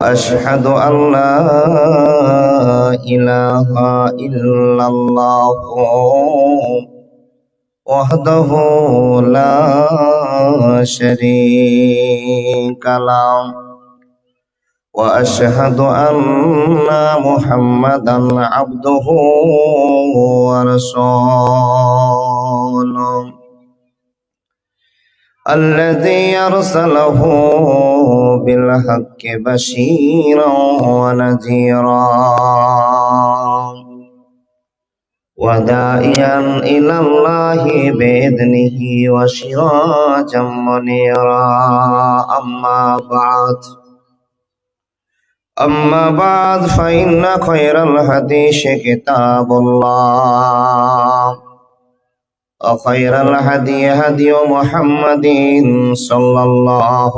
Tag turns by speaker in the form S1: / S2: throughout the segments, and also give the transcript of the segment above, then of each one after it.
S1: أشهد أن لا إله إلا الله وحده لا شريك له وأشهد أن محمدا عبده ورسوله الذي أرسله بالحق بشيرا ونذيرا وداعيا إلى الله بإذنه وسراجا منيرا أما بعد فإن خير الحديث كتاب الله وخير الهدي هدي محمد صلى الله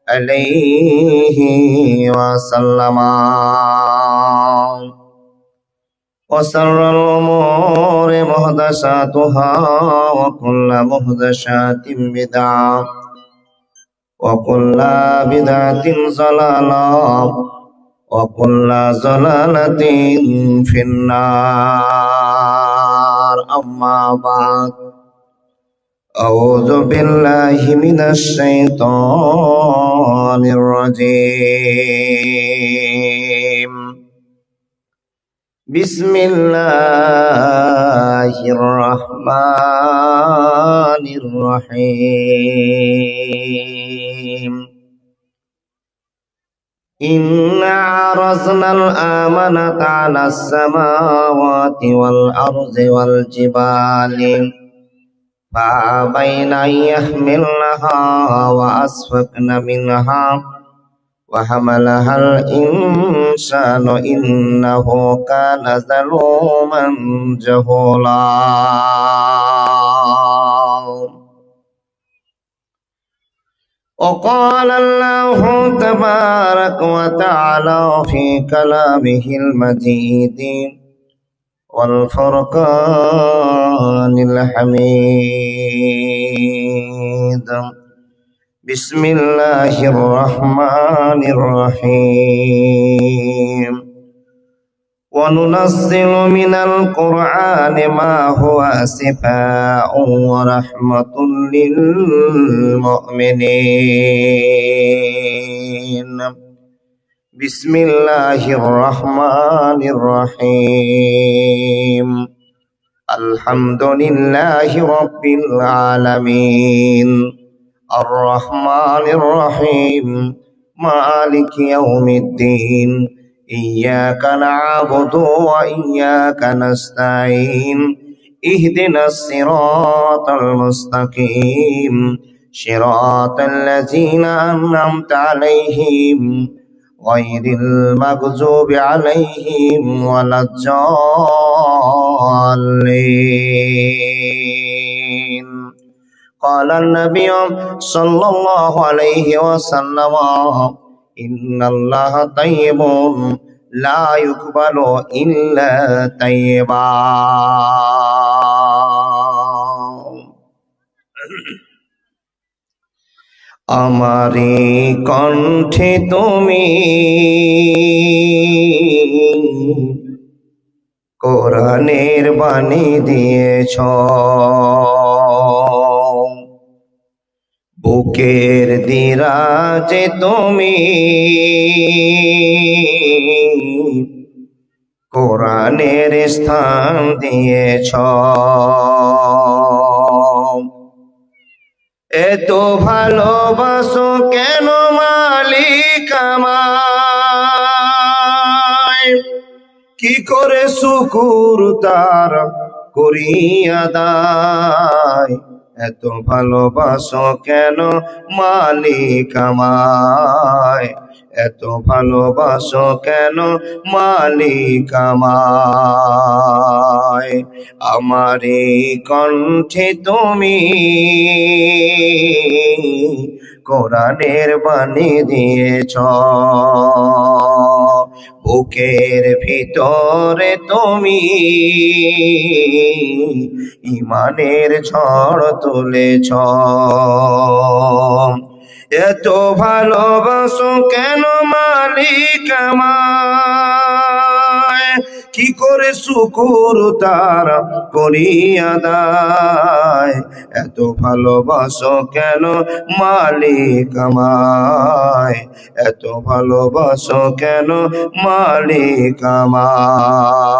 S1: عليه وسلم وشر الأمور محدثاتها وكل محدثات بدعة وكل بدعة ضلالة وكل ضلالة في النار أما بعد أعوذ بالله من الشيطان الرجيم بسم الله الرحمن الرحيم إنا عرضنا الأمانة على السماوات والأرض والجبال فأبين أن يحملنها وأشفقن منها وحملها الإنسان إنه كان ظلوما جهولا وقال الله تبارك وتعالى في كلامه المجيد والفرقان الحميد بسم الله الرحمن الرحيم وننزل من القرآن ما هو شفاء ورحمة للمؤمنين بسم الله الرحمن الرحيم الحمد لله رب العالمين الرحمن الرحيم مالك يوم الدين إياك نعبد وإياك نستعين اهدنا الصراط المستقيم صراط الذين أنعمت عليهم غير المغضوب عليهم ولا الضالين قال النبي صلى الله عليه وسلم إن الله طيب لا يقبل إلا طيبا আমারি কণ্ঠে তুমি কোরআনের বাণী দিয়েছ বুকের দিরাজে তুমি কোরআনের স্থান দিয়েছ এত ভালোবাসো কেন মালিক আমায় কি করে শুকুর তার করি আদায় এত ভালোবাসো কেন মালিক আমায় এত ভালোবাসো কেন মালিক আমায় আমারি কণ্ঠে তুমি কোরআনের বাণী দিয়েছ বুকের ভিতরে তুমি ইমানের ঝড় তুলেছ এত ভালোবাসো কেন মা মালিক আমায়, কি করে শুকুর তার করি আদায়, এত ভালোবাসো কেন মালিক আমায়, এত ভালোবাসো কেন মালিক আমায়।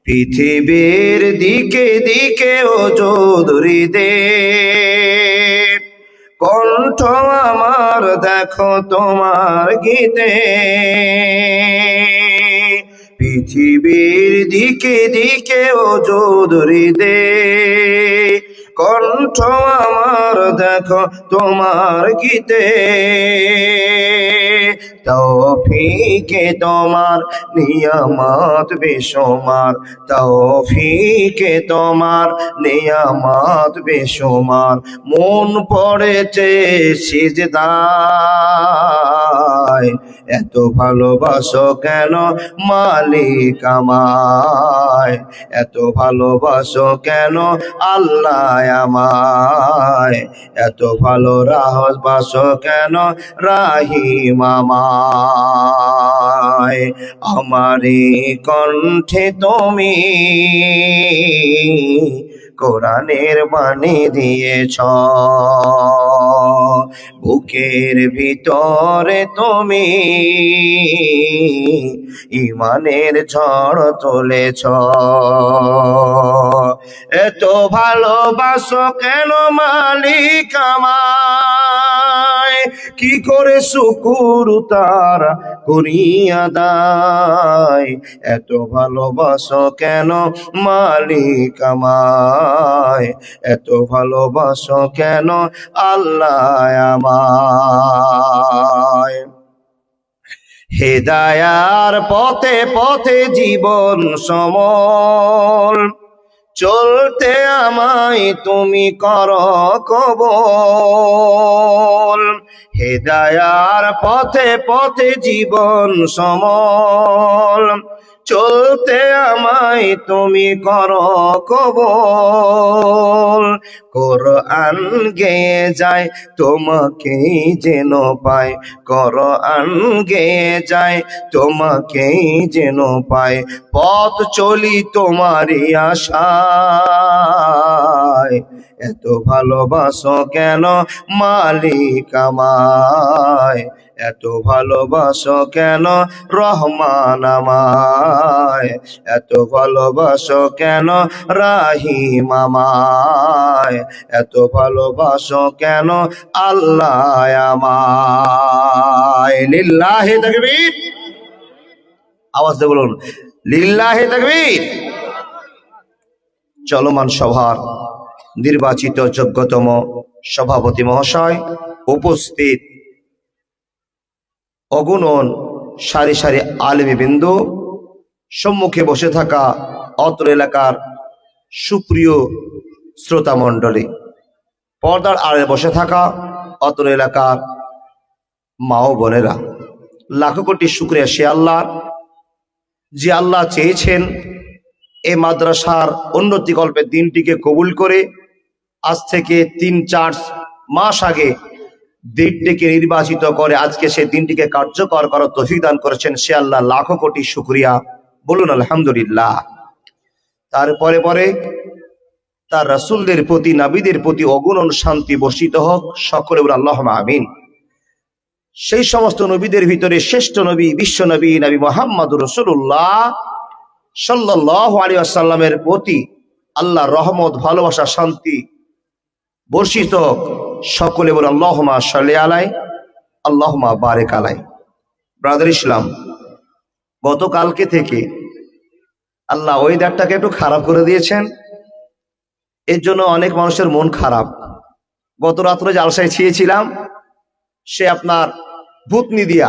S1: পৃথিবীর দিকে দিকে ওজোদরি দে, কণ্ঠ আমার দেখো তোমার গীতে। পৃথিবীর দিকে দিকে ওজোদরি দে, কণ্ঠ আমার দেখো তোমার গীতে। তৌফিকে তোমার নিয়ামত বেশুমার, তৌফিকে তোমার নিয়ামত বেশুমার, মন পড়েছে সিজদায়, এত ভালোবাসো কেন মালিক আমায়, এত ভালোবাসো কেন আল্লাহ আমায়, এত ভালোবাসো কেন রাহিম আমায়। আমারি কণ্ঠে তুমি কোরআনের বাণী দিয়েছ, বুকের ভিতরে তুমি ইমানের ঝড় তুলেছ। এত ভালোবাসো কেন মালিক আমায়, কি করে শুকুর তার করি আদায়, এত ভালোবাসো কেন মালিক আমায়, এত ভালোবাসো কেন আল্লাহ আমায়। হেদায়ার পথে পথে জীবন সমল, চলতে আমায় তুমি করো কবুল। হেদায়ার পথে পথে জীবন সমল, চলতে আমায় তুমি করো কবুল। কোরআন গেয়ে যায় তোমাকেই যেন পায়, কোরআন গেয়ে যায় তোমাকেই যেন পায়, পথ চলি তোমারই আশায়, এত ভালোবাসো কেন মালিক আমায়, এত ভালোবাসো কেন রহমান আমায়, এত ভালোবাসো কেন রাহিম আমায়, এত ভালোবাসো কেন আল্লাহ আমায়। লিল্লাহি তাকবীর, আওয়াজ দিয়ে বলুন লিল্লাহি তাকবীর। চলমান সভার নির্বাচিত যোগ্যতম সভাপতি মহাশয়, উপস্থিত অগুণন সারি সারি আলেমী বিন্দু, সম্মুখে বসে থাকা অত্র এলাকার সুপ্রিয় শ্রোতা মণ্ডলী, পর্দার আড়ে বসে থাকা অত্র এলাকার মা ও বোনেরা, লাখো কোটি শুকরিয়া সে আল্লাহর, যে আল্লাহ চেয়েছেন এই মাদ্রাসার উন্নতিকল্পে দিনটিকে কবুল করে আজ থেকে ৩-৪ মাস আগে দিনটিকে নির্বাচিত করে আজকে সেই দিনটিকে কার্যকর করার তৌফিক দান করেছেন, সে আল্লাহ লাখো কোটি শুকরিয়া, বলুন আলহামদুলিল্লাহ। তারপরে পরে তার রাসূলদের প্রতি, নবীদের প্রতি অগুণন শান্তি বর্ষিত হোক, সকলে বলে আল্লাহুম্মা আমিন। সেই সমস্ত নবীদের ভিতরে শ্রেষ্ঠ নবী, বিশ্ব নবী, নবী মুহাম্মদুর রাসূলুল্লাহ সাল্লাল্লাহু আলাইহি ওয়াসাল্লামের প্রতি আল্লাহর রহমত, ভালোবাসা, শান্তি বর্ষিত হোক, সকলে বলে আল্লাহুম্মা সাল্লি আলাই, আল্লাহুম্মা বারিক আলাই। ব্রাদার ইসলাম, গতকালকে থেকে আল্লাহ ওয়েদারটাকে একটু খারাপ করে দিয়েছেন, এর জন্য অনেক মানুষের মন খারাপ। গত রাত্রে জালসায় ছিয়েছিলাম, সে আপনার ভূতনি দিয়া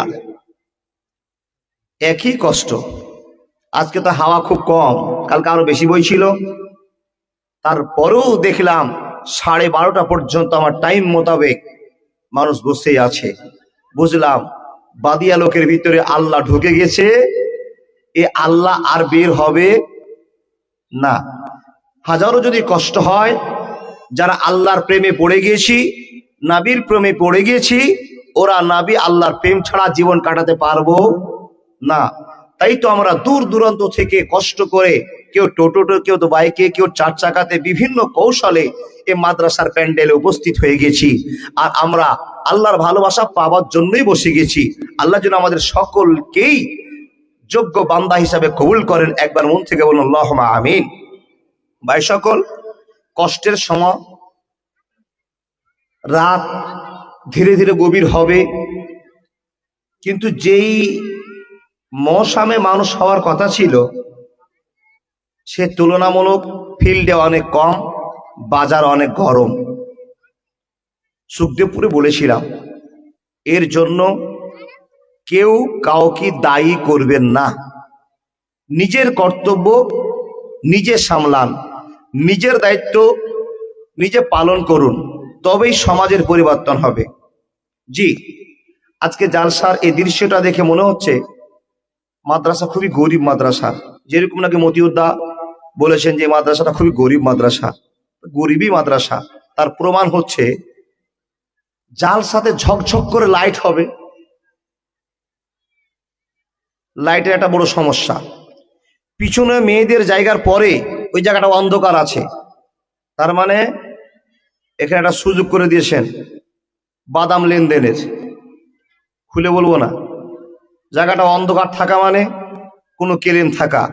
S1: একই কষ্ট। আজকে তো হাওয়া খুব কম, কালকে আরো বেশি বইছিল, তারপরেও দেখলাম 12:30 পর্যন্ত আমার টাইম মোতাবেক মানুষ বসেই আছে। বুঝলাম বাদিয়া লোকের ভিতরে আল্লাহ ঢুকে গেছে, এ আল্লাহ আর বের হবে না। হাজারো যদি কষ্ট হয়, যারা আল্লাহর প্রেমে পড়ে গিয়েছি, নবীর প্রেমে পড়ে গিয়েছি, ওরা নাবি আল্লাহর প্রেম ছাড়া জীবন কাটাতে পারবো না। তাই তো আমরা দূর দূরান্ত থেকে কষ্ট করে, কেউ টোটোতে, কেউ তো বাইকে, কেউ চার চাকাতে, বিভিন্ন কৌশলে এই মাদ্রাসার প্যান্ডেলে উপস্থিত হয়ে গেছি। আর আমরা আল্লাহর ভালোবাসা পাওয়ার জন্যই বসে গেছি। আল্লাহ যেন আমাদের সকলকেই যোগ্য বান্দা হিসাবে কবুল করেন। একবার মন থেকে বলুন আল্লাহুম্মা আমিন। ভাই সকল, কষ্টের সময়, রাত ধীরে ধীরে গভীর হবে, কিন্তু যেই মৌসুমে মানুষ হওয়ার কথা ছিল সে তুলনামূলক ফিল্ডে অনেক কম, বাজার অনেক গরম। সুখদেবপুরে বলেছিলাম, এর জন্য কেউ কাউকে দায়ী করবেন না। নিজের কর্তব্য নিজে সামলান, নিজের দায়িত্ব নিজে পালন করুন, তবেই সমাজের পরিবর্তন হবে। জি, আজকে জালসার এই দৃশ্যটা দেখে মনে হচ্ছে মাদ্রাসা খুবই গরিব মাদ্রাসা। যেরকম নাকি মতিউদ্দা বলেছেন যে মাদ্রাসাটা খুবই গরিব মাদ্রাসা, গরিবই মাদ্রাসা। তার প্রমাণ হচ্ছে জালসাতে ঝকঝক করে লাইট হবে। লাইটের একটা বড় সমস্যা, পিছনে মেয়েদের জায়গার পরে ওই জায়গাটা অন্ধকার আছে। তার মানে এখানে একটা সুযোগ করে দিয়েছেন বাদাম লেনদেনের। খুলে বলবো না, জায়গাটা অন্ধকার থাকা মানে কোনো কেলেন থাকা।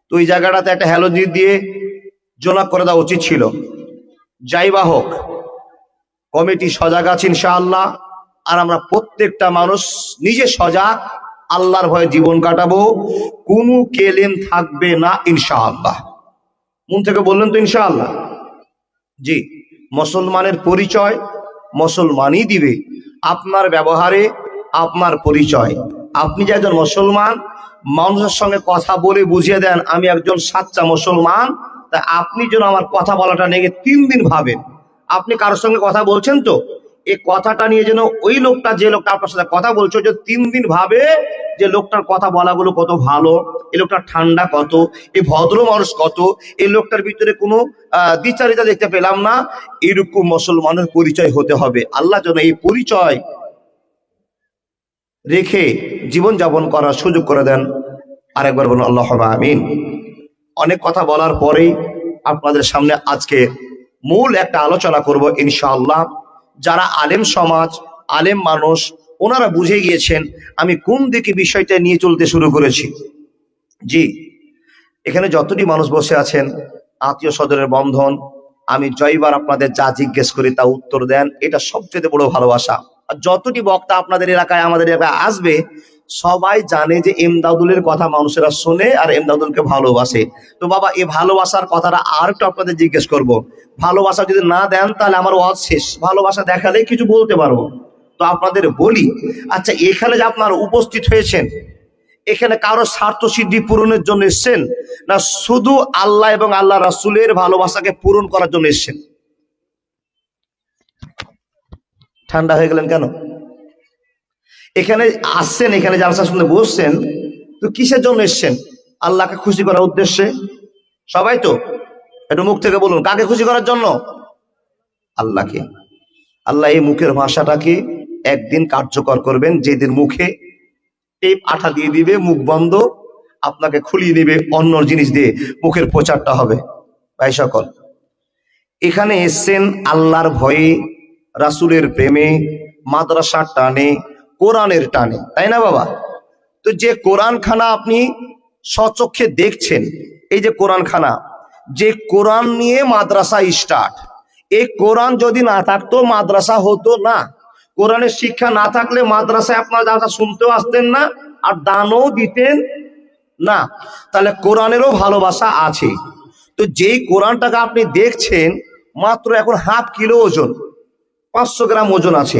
S1: তো ওই জায়গাটাতে একটা হ্যালোজিন দিয়ে জোনাক করে দেওয়া উচিত ছিল। যাই বা হোক, কমিটি সজাগ আছে ইনশাআল্লাহ। আর আমরা প্রত্যেকটা মানুষ নিজে সজাগ, আল্লাহর ভয়ে জীবন কাটাবো, কোনো কেলেন থাকবে না ইনশাআল্লাহ। মন থেকে বললেন তো ইনশাআল্লাহ? জি, মুসলমানের পরিচয় মুসলমানই দিবে। আপনার ব্যবহারে আপনার পরিচয়। আপনি যে একজন মুসলমান, মানুষের সঙ্গে কথা বলে বুঝিয়ে দেন আমি একজন সাচ্চা মুসলমান, তা আপনি যেন আমার কথা বলাটা নিয়ে 3 দিন ভাবেন। আপনি কারোর সঙ্গে কথা বলছেন তো এই কথাটা নিয়ে যেন ওই লোকটা, যে লোকটা আপনার সাথে কথা বলছে, যে 3 দিন ভাবে যে লোকটার কথা বলাগুলো কত ভালো, এই লোকটা ঠান্ডা কত, এই ভদ্র মানুষ কত, এই লোকটার ভিতরে কোনো দ্বিচারিতা দেখতে পেলাম না। এরকম মুসলমানের পরিচয় হতে হবে। আল্লাহ যেন এই পরিচয় রেখে জীবন যাপন করার সুযোগ করে দেন। আরেকবার বলুন আল্লাহুম্মা আমিন। অনেক কথা বলার পরেই আপনাদের সামনে আজকে মূল একটা আলোচনা করব ইনশাআল্লাহ। যারা আলেম সমাজ, আলেম মানুষ, ওনারা বুঝে গিয়েছেন আমি কোন দিকে বিষয়টা নিয়ে চলতে শুরু করেছি। জি, এখানে যতটি মানুষ বসে আছেন, আত্মীয় স্বজনের বন্ধন, আমি জয়বার আপনাদের যা জিজ্ঞেস করি তা উত্তর দেন, এটা সবচেয়ে বড় ভালোবাসা। আর যতটি বক্তা আপনাদের এলাকায়, আমাদের এলাকায় আসবে, সবাই জানে যে এমদাদুলের কথা মানুষেরা শোনে আর এমদাদুলকে ভালোবাসে। তো বাবা, এই ভালোবাসার কথাটা আর একটু আপনাদের জিজ্ঞেস করব। ভালোবাসা যদি না দেন তাহলে আমার ওয়াজ শেষ। ভালোবাসা দেখালে কিছু বলতে পারবো। তো আপনাদের বলি, আচ্ছা এখানে যে আপনারা উপস্থিত হয়েছেন, এখানে কারো স্বার্থ সিদ্ধি পূরণের জন্য এসছেন, না শুধু আল্লাহ এবং আল্লাহ রাসূলের ভালোবাসাকে পূরণ করার জন্য এসছেন? ঠান্ডা হয়ে গেলেন কেন? এখানে আসছেন, এখানে জালসা শুনতে বসছেন, তো কিসের জন্য এসছেন? আল্লাহকে খুশি করার উদ্দেশ্যে। সবাই তো একটু মুখ থেকে বলুন, কাকে খুশি করার জন্য? আল্লাহকে। আল্লাহ এই মুখের ভাষাটাকে একদিন কার্যকর করবেন, যেদিন মুখে টেপ আঠা দিয়ে দিবে, মুখ বন্ধ, আপনাকে খুলিয়ে নিবে অন্য জিনিস দিয়ে, মুখের প্রচারটা হবে। ভাই সকল, এখানে এসছেন আল্লাহর ভয়ে, রাসূলের প্রেমে, মাদ্রাসার টানে, কোরআনের টানে, তাই না বাবা? তো যে কোরআন খানা আপনি স্বচক্ষে দেখছেন, এই যে কোরআন খানা, যে কোরআন নিয়ে মাদ্রাসা স্টার্ট, এই কোরআন যদি না থাকতো মাদ্রাসা হতো না। কোরআনের শিক্ষা না থাকলে মাদ্রাসায় আপনারা শুনতেও আসতেন না, আর দানও দিতেন না। তাহলে কোরআনেরও ভালোবাসা আছে। তো যেই কোরআনটাকে আপনি দেখছেন, মাত্র এখন 1/2 কিলো ওজন, 500 গ্রাম ওজন আছে।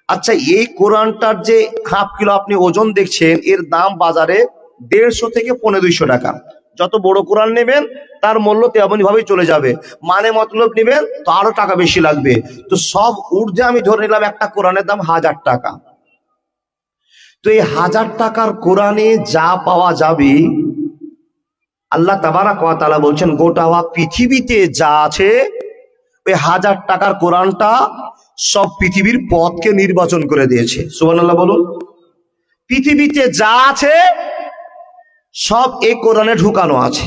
S1: আচ্ছা, এই কোরআনটার যে 1/2 কিলো আপনি ওজন দেখছেন, এর দাম বাজারে 150 থেকে 250 টাকা। যত বড় কোরআন নেবেন তার মূল্য তেমনি ভাবেই চলে যাবে। মানে মতলব নেবেন তো আরো টাকা বেশি লাগবে। তো সব ঊর্ধ্বে আমি ধরে নিলাম একটা কোরআনের দাম 1000 টাকা। তো এই 1000 টাকার কোরআনে যা পাওয়া যাবে, আল্লাহ তাবারাক ওয়া তাআলা বলছেন গোটা পৃথিবীতে যা আছে ওই 1000 টাকার কোরআনটা সব পৃথিবীর পথকে নির্বাচন করে দিয়েছে। সুবহানাল্লাহ বলুন। পৃথিবীতে যা আছে সব এই কোরআনে ঢুকানো আছে।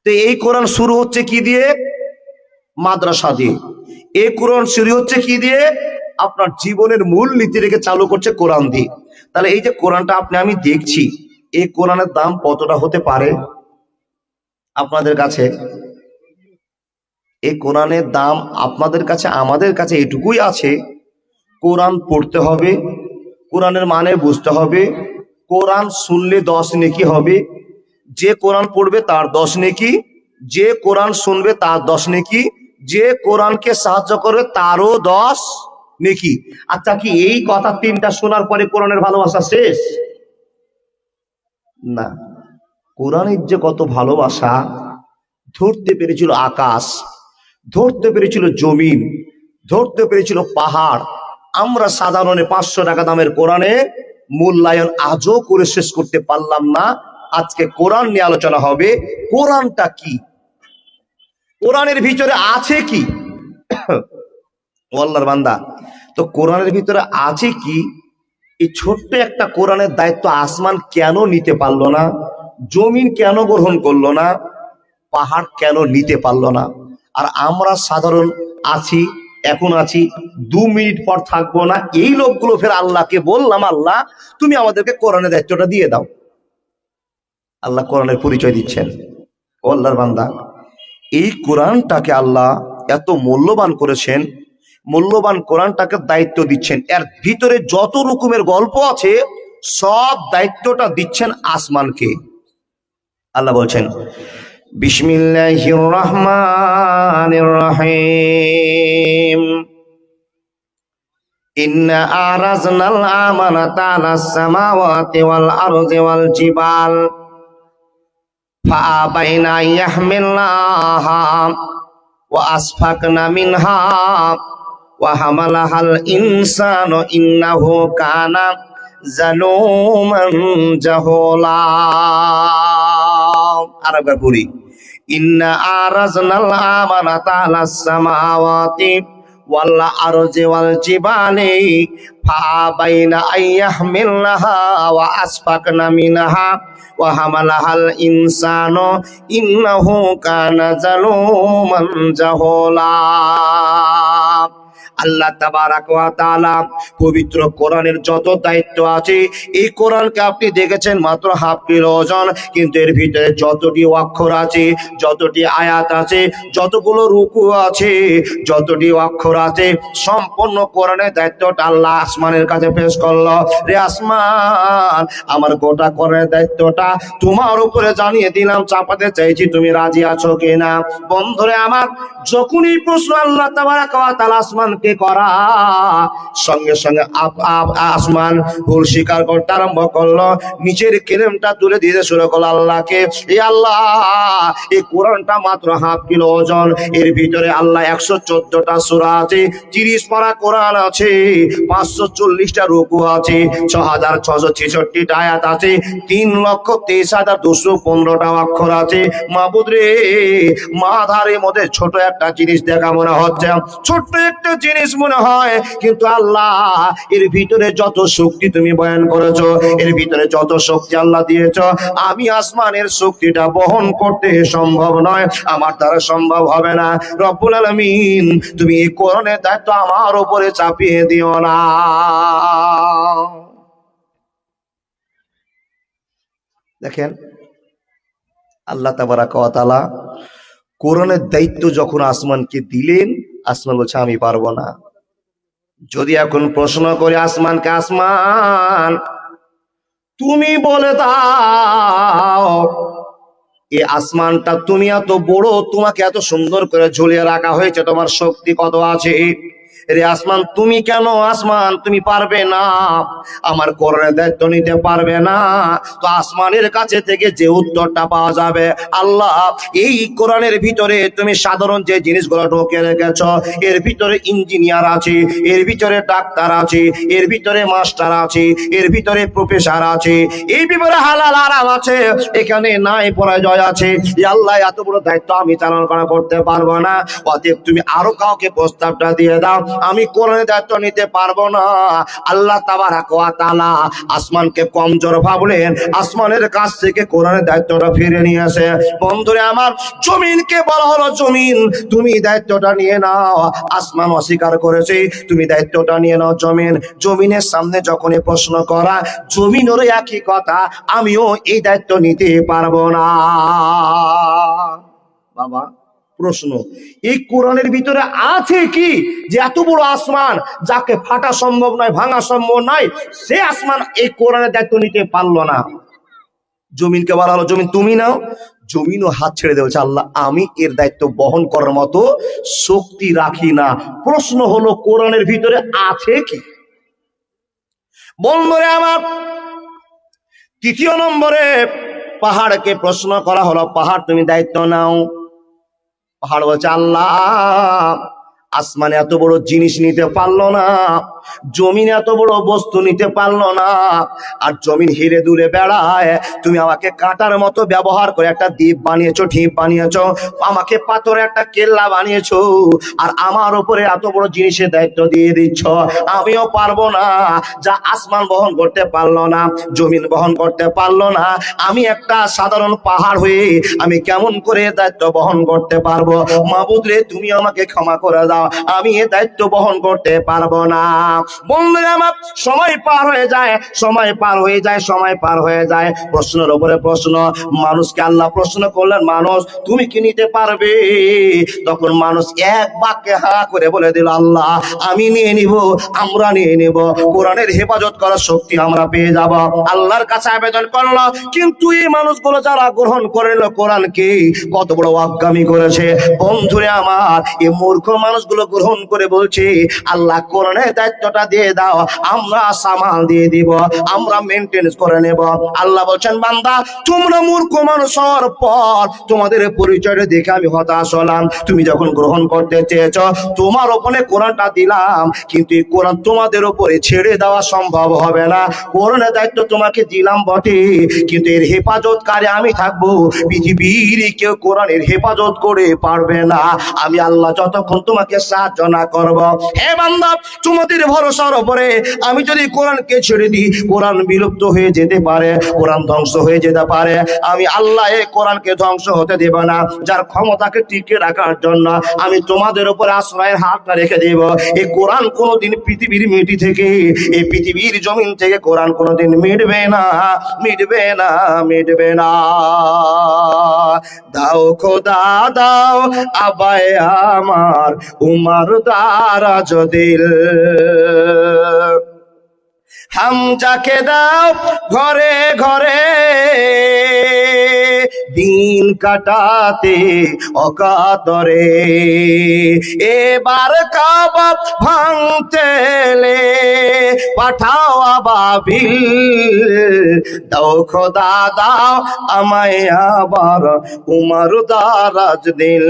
S1: তো এই কোরআন শুরু হচ্ছে কি দিয়ে? মাদ্রাসা দিয়ে। এই কোরআন শুরু হচ্ছে কি দিয়ে? আপনার জীবনের মূল নীতি রেখে চালু করছে কোরআন দিয়ে। তাহলে এই যে কোরআনটা আমি দেখছি, এই কোরআনের দাম কতটা হতে পারে আপনাদের কাছে? এই কোরআনের দাম আপনাদের কাছে, আমাদের কাছে এটুকুই আছে, কোরআন পড়তে হবে, কোরআনের মানে বুঝতে হবে, কোরআন শুনলে 10 নেকি হবে, যে কোরআন পড়বে তার 10 নেকি, যে কোরআন শুনবে তার 10 নেকি, যে কোরআনকে সাহায্য করবে তারও 10 নেকি। আচ্ছা, কি এই কথা তিনটা শোনার পরে কোরআনের ভালোবাসা শেষ? না। কোরআনের যে কত ভালোবাসা, ধরতে পেরেছিল আকাশ, ধরতে পেরেছিল জমিন, ধরতে পেরেছিল পাহাড়। আমরা সাধারণে 500 টাকা দামের কোরআনে মূল্যায়ন আজও করে শেষ করতে পারলাম না। আজকে কোরআন নিয়ে আলোচনা হবে। কোরআনটা কি? কোরআনের ভিতরে আছে কি? ও আল্লাহর বান্দা, তো কোরআনের ভিতরে আছে কি? এই ছোট্ট একটা কোরআনের দায়িত্ব আসমান কেন নিতে পারলো না? জমিন কেন গ্রহণ করলো না? পাহাড় কেন নিতে পারলো না? আর আমরা সাধারণ আছি, এখন আছি, 2 মিনিট পর থাকবো না। এই লোকগুলো ফের আল্লাহকে বললাম, আল্লাহ তুমি আমাদেরকে কোরআনের দায়িত্বটা দিয়ে দাও। আল্লাহ কোরআনের পরিচয় দিচ্ছেন। ও আল্লাহর বান্দা, এই কোরআনটাকে আল্লাহ এত মূল্যবান করেছেন, মূল্যবান কোরআনটাকে দায়িত্ব দিচ্ছেন। এর ভিতরে যত রকমের গল্প আছে সব দায়িত্বটা দিচ্ছেন আসমানকে। আল্লাহ বলছেন, বিসমিল্লাহির রহমানির রহিম, ইন্না আরাজনাল আমানাতা আলাস সামাওয়াতি ওয়াল আরদি ওয়াল জিবাল ফাআবাইনা ইয়াহমিলনাহা ওয়া আসফাকনা মিনহা ওয়া হামালাহাল ইনসানু ইন্নাহু কানা জালুমান জাহুলা। আরেকবার পড়ি, ইন্না আরাজনাল আমানাতা আলাস সামাওয়াতি ওয়াল আরজি ওয়াল জিবালি ফাআবাইনা আইয়াহমিলনাহা ওয়া আসফাকনা মিনহা ওয়া হামালাহাল ইনসানু ইন্নাহু কানা জালুমান জাহুলা। আল্লাহ তাবারাক ওয়া তাআলা পবিত্র কোরআনের যত দায়িত্ব আছে, এই কোরআনকে আপনি দেখেছেন মাত্র হাফ কিলো ওজন, কিন্তু এর ভিতরে যতটি অক্ষর আছে, যতটি আয়াত আছে, যতগুলো রুকু আছে, যতটি অক্ষর আছে, সম্পূর্ণ কোরআনের দায়িত্বটা আল্লাহ আসমানের কাছে পেশ করলো। রে আসমান, আমার গোটা কোরআনের দায়িত্বটা তোমার উপরে জানিয়ে দিলাম, চাপাতে চাইছি, তুমি রাজি আছো কিনা? বন্ধুরে আমার, যখনই প্রশ্ন আল্লাহ তাবারাক ওয়া তাআলা আসমানকে করা, সঙ্গে সঙ্গে আসমান ভুল স্বীকার করতে আরম্ভ করলো, নিচের কেলেমটা তুলে দিতে শুরু করলো আল্লাহকে। এই আল্লাহ, এই কোরআনটা মাত্র হাফ কিলো ওজন, এর ভিতরে আল্লাহ 114টা সূরা আছে, 30 পারা কোরআন আছে, 540টা রুকু আছে, 6666টা আয়াত আছে, 3,23,215টা অক্ষর আছে। মাবুদ রে, মাথার মধ্যে ছোট একটা জিনিস দেখা মনে হচ্ছে, ছোট্ট একটা জিনিস মনে হয়, কিন্তু আল্লাহ এর ভিতরে যত শক্তি তুমি বয়ান করেছো, এর ভিতরে যত শক্তি আল্লাহ দিয়েছো, আমি আসমানের শক্তিটা বহন করতে সম্ভব নয়, আমার দ্বারা সম্ভব হবে না। রব্বুল আলামিন, তুমি এই কোরআনের দায়িত্ব আমার উপরে চাপিয়ে দিও না। দেখেন, আল্লাহ তাবারাক ওয়া তাআলা কোরআনের দায়িত্ব যখন আসমানকে দিলেন, আসমান বলছে আমি পারবো না। যদি এখন প্রশ্ন করে আসমানকে, আসমান তুমি বলে দাও, এই আসমানটা তুমি এত বড়, তোমাকে এত সুন্দর করে ঝুলিয়ে রাখা হয়েছে, তোমার শক্তি কত আছে? রে আসমান, তুমি কেন আসমান তুমি পারবে না, আমার কোরআনের দায়িত্ব নিতে পারবে না? তো আসমানের কাছে থেকে যে উত্তরটা পাওয়া যাবে, আল্লাহ এই কোরআনের ভিতরে তুমি সাধারণ যে জিনিসগুলো ঢোকে রেখেছ, এর ভিতরে ইঞ্জিনিয়ার আছে, এর ভিতরে ডাক্তার আছে, এর ভিতরে মাস্টার আছে, এর ভিতরে প্রফেসর আছে, এই ভিতরে হালাল আরাম আছে, এখানে নাই পরাজয় আছে। আল্লাহ, এত বড় দায়িত্ব আমি চালনা করতে পারবো না, অতএব তুমি আরো কাউকে প্রস্তাবটা দিয়ে দাও, আমি কোরআনের দায়িত্ব নিতে পারবো না। আল্লাহ তাবারক ওয়া তাআলা আসমানকে কমজোর ভাবলেন, আসমানের কাছ থেকে কোরআনের দায়িত্বটা ফিরে নিয়ে আসে। বন্ধুরে আমার, জমিনকে বলা হলো, জমিন তুমি দায়িত্বটা নিয়ে নাও। আসমান অস্বীকার করেছে, তুমি দায়িত্বটা নিয়ে নাও। জমিনের সামনে যখনই প্রশ্ন করা, জমিনেরও একই কথা, আমিও এই দায়িত্ব নিতে পারবো না। বাবা, প্রশ্ন, এই কোরআনের ভিতরে আছে কি যে এত বড় আসমান, যাকে ফাটা সম্ভব নয়, ভাঙা সম্ভব নয়, সে আসমান এই কোরআনের দায়িত্ব নিতে পারলো না? জমিনকে বলা হলো, জমিন তুমি নাও। জমিনও হাত ছেড়ে দেওয়া, আল্লাহ আমি এর দায়িত্ব বহন করার মতো শক্তি রাখি না। প্রশ্ন হলো, কোরআনের ভিতরে আছে কি? বন্ধুরে আমার, তৃতীয় নম্বরে পাহাড়কে প্রশ্ন করা হলো, পাহাড় তুমি দায়িত্ব নাও। পাহাড় বলছে, আল্লাহ আসমানে এত বড় জিনিস নিতে পারলো না, জমিন এত বড় বস্তু নিতে পারলো না, আর জমিন হিরে দূরে বেড়ায়, তুমি আমাকে কাঁটার মতো ব্যবহার করে একটা দ্বীপ বানিয়েছো, ঢিপ বানিয়েছো, আমাকে পাথরে একটা কেল্লা বানিয়েছো, আর আমার উপরে এত বড় জিনিসের দায়িত্ব দিয়ে দিচ্ছ। আমিও পারবো না, যা আসমান বহন করতে পারলো না, জমিন বহন করতে পারলো না, আমি একটা সাধারণ পাহাড় হয়ে আমি কেমন করে দায়িত্ব বহন করতে পারবো? মাবুদ রে, তুমি আমাকে ক্ষমা করে দাও, আমি এ দায়িত্ব বহন করতে পারবো না। বন্ধুরা আমার, সময় পার হয়ে যায়, সময় পার হয়ে যায়, সময় পার হয়ে যায়, প্রশ্নের উপরে প্রশ্ন। মানুষকে আল্লাহ প্রশ্ন করলেন, মানুষ তুমি কি নিতে পারবে? তখন মানুষ এক বাক্যে হা করে বলে দিল, আল্লাহ আমি নিয়ে নিব, আমরা নিয়ে নিব, কোরআনের হেফাজত করার শক্তি আমরা পেয়ে যাব। আল্লাহর কাছে আবেদন করলো, কিন্তু এই মানুষগুলো যারা গ্রহণ করে নিল কোরআনকে, কত বড় অজ্ঞামি করেছে। বন্ধুরে আমার, এই মূর্খ মানুষগুলো গ্রহণ করে বলছে, আল্লাহ কোরআনের দায়িত্বটা দিয়ে দাও, আমরা সামাল দিয়ে দিব, আমরা মেনটেন্স করে নেব। আল্লাহ বলছেন, বান্দা তোমরা মূর্খ মানুষ হওয়ার পর তোমাদের পরিচয় দেখে আমি হতাশ হলাম। তুমি যখন গ্রহণ করতে চেয়েছ, তোমার ওপরে কোরআনটা দিলাম, কিন্তু এই কোরআন তোমাদের উপরে ছেড়ে দেওয়া সম্ভব হবে না। কোরআনের দায়িত্ব তোমাকে দিলাম বটে, কিন্তু এর হেফাজতকারী আমি থাকবো। পৃথিবীর কেউ কোরআনের হেফাজত করে পারবে না, আমি আল্লাহ যতক্ষণ তোমাকে সাহায্য না করব। হে বান্দা, তোমাদের ভরসার উপরে আমি যদি কোরআনকে ছেড়ে দিই, কোরআন বিলুপ্ত হয়ে যেতে পারে, কোরআন ধ্বংস হয়ে যেতে পারে। আমি আল্লাহ এই কোরআনকে ধ্বংস হতে দেব না। যার ক্ষমতাকে টিকে রাখার জন্য আমি তোমাদের উপরে আশ্রয়ের হাতটা রেখে দেব। এই কোরআন কোনোদিন পৃথিবীর মিটি থেকে, এই পৃথিবীর জমিন থেকে কোরআন কোনোদিন মিটবে না, মিটবে না, মিটবে না। দাও খোদা দাও আবায় আমার উমার দারাজ দিল, হামজাকে দাও ঘরে ঘরে দিন কাটাতে অকাতরে, এবার কাবা ভাঙতে এলে পাঠাও আবাবিল, দাও খোদা দাও আমায় আবার উমার দারাজ দিল,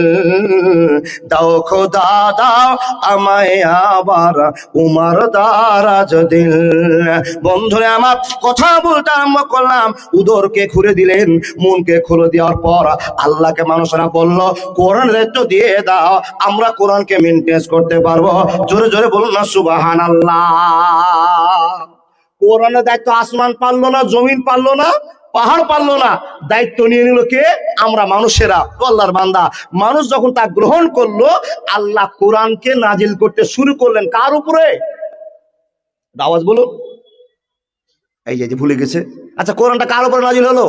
S1: দাও খোদা দাও আমায় আবার উমার দারাজ দিল। বন্ধুরে আমার, কথা বলতে আরম্ভ করলাম, উদরকে খুলে দিলেন, মনকে খুলে দেওয়ার পর আল্লাহকে মানুষরা বলল, কোরআনের দায়িত্ব দিয়ে দাও, আমরা কোরআনকে মেনটেন করতে পারবো। জোরে জোরে বলুন না সুবহানাল্লাহ। কোরআনের দায়িত্ব আসমান পারলো না, জমিন পারলো না, পাহাড় পারলো না, দায়িত্ব নিয়ে নিল কে? আমরা মানুষেরা। আল্লাহর বান্দা, মানুষ যখন তা গ্রহণ করলো, আল্লাহ কোরআনকে নাজিল করতে শুরু করলেন কার উপরে? আওয়াজ বলুন। এই যে ভুলে গেছে। আচ্ছা, কোরআনটা কার উপরে নাজিল হলো?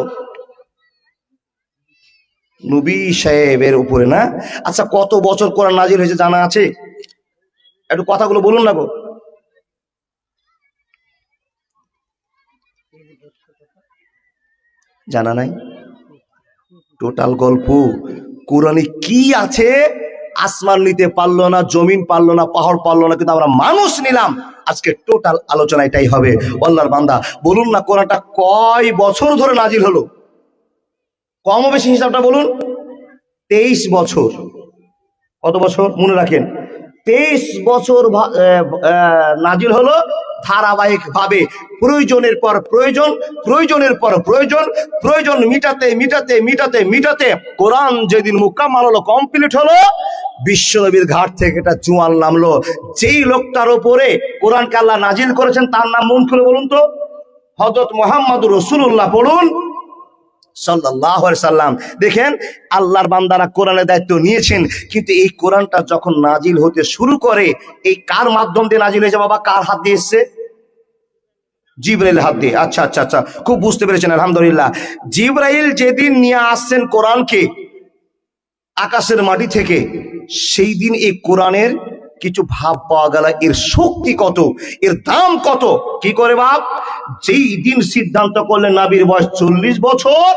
S1: নবী সাহেবের উপরে না? আচ্ছা, কত বছর কোরআন নাজিল হয়েছে জানা আছে? একটু কথাগুলো বলুন না গো। জানা নাই? টোটাল গল্প কোরআনে কি আছে? আসমান নিতে পারলো না, জমিন পারলো না, পাহাড় পারলো না, কিন্তু আমরা মানুষ নিলাম। আজকে টোটাল আলোচনা এটাই হবে। আল্লাহর বান্দা, বলুন না কোরআনটা কয় বছর ধরে নাজিল হলো? কম বেশি হিসাবটা বলুন। 23 বছর। কত বছর মনে রাখেন? 23 বছর নাজিল হলো। ধারাবাহিকভাবে প্রয়োজনের পর প্রয়োজন, প্রয়োজনের পর প্রয়োজন, প্রয়োজন মিটাতে মিটাতে মিটাতে মিটাতে কোরআন যেদিন মুকাম্মাল হলো, কমপ্লিট হলো, বিশ্বনবীর ঘাট থেকে এটা জোয়াল নামলো। যেই লোকটার উপরে কোরআনকে আল্লাহ নাজিল করেছেন তার নাম মন খুলে বলুন তো, হযরত মুহাম্মদুর রাসূলুল্লাহ পড়ুন সাল্লাল্লাহু আলাইহি সাল্লাম। দেখেন আল্লাহর বান্দারা কোরআনের দায়িত্ব নিয়েছেন, কিন্তু এই কোরআনটা যখন নাজিল হতে শুরু করে, এই কার মাধ্যম দিয়ে নাজিল হয়েছে বাবা? কার হাত দিয়ে এসছে? জিবরাইল হাত দিয়ে। আচ্ছা আচ্ছা আচ্ছা, খুব বুঝতে পেরেছেন, আলহামদুলিল্লাহ। জিবরাইল যেদিন নিয়ে আসছেন কোরআনকে আকাশের মাটি থেকে, সেই দিন এই কোরআনের কিছু ভাব পাওয়া গেল, এর শক্তি কত, এর দাম কত। কি করে বাপ? যেই দিন সিদ্ধান্ত করলেন নবীর বয়স 40 বছর,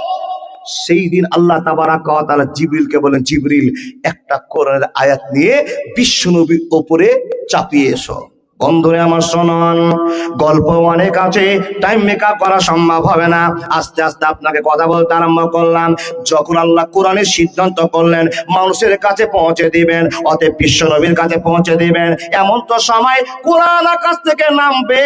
S1: সেই দিন আল্লাহ তাবারাক ওয়া তাআলা জিবরিলকে বলেন, জিবরিল একটা কোরআনের আয়াত নিয়ে বিশ্বনবীর উপরে চাপিয়ে এসো। বন্ধুরে আমার শুনুন, গল্প অনেক আছে, টাইম মেকআপ করা সম্ভব হবে না। আস্তে আস্তে আপনাকে কথা বলতে আরম্ভ করলাম। যখন আল্লাহ কোরআনের সিদ্ধান্ত করলেন মানুষের কাছে পৌঁছে দিবেন, অতএব বিশ্ব নবীর কাছে পৌঁছে দিবেন, এমন তো সময় কোরআন আকাশ থেকে নামবে,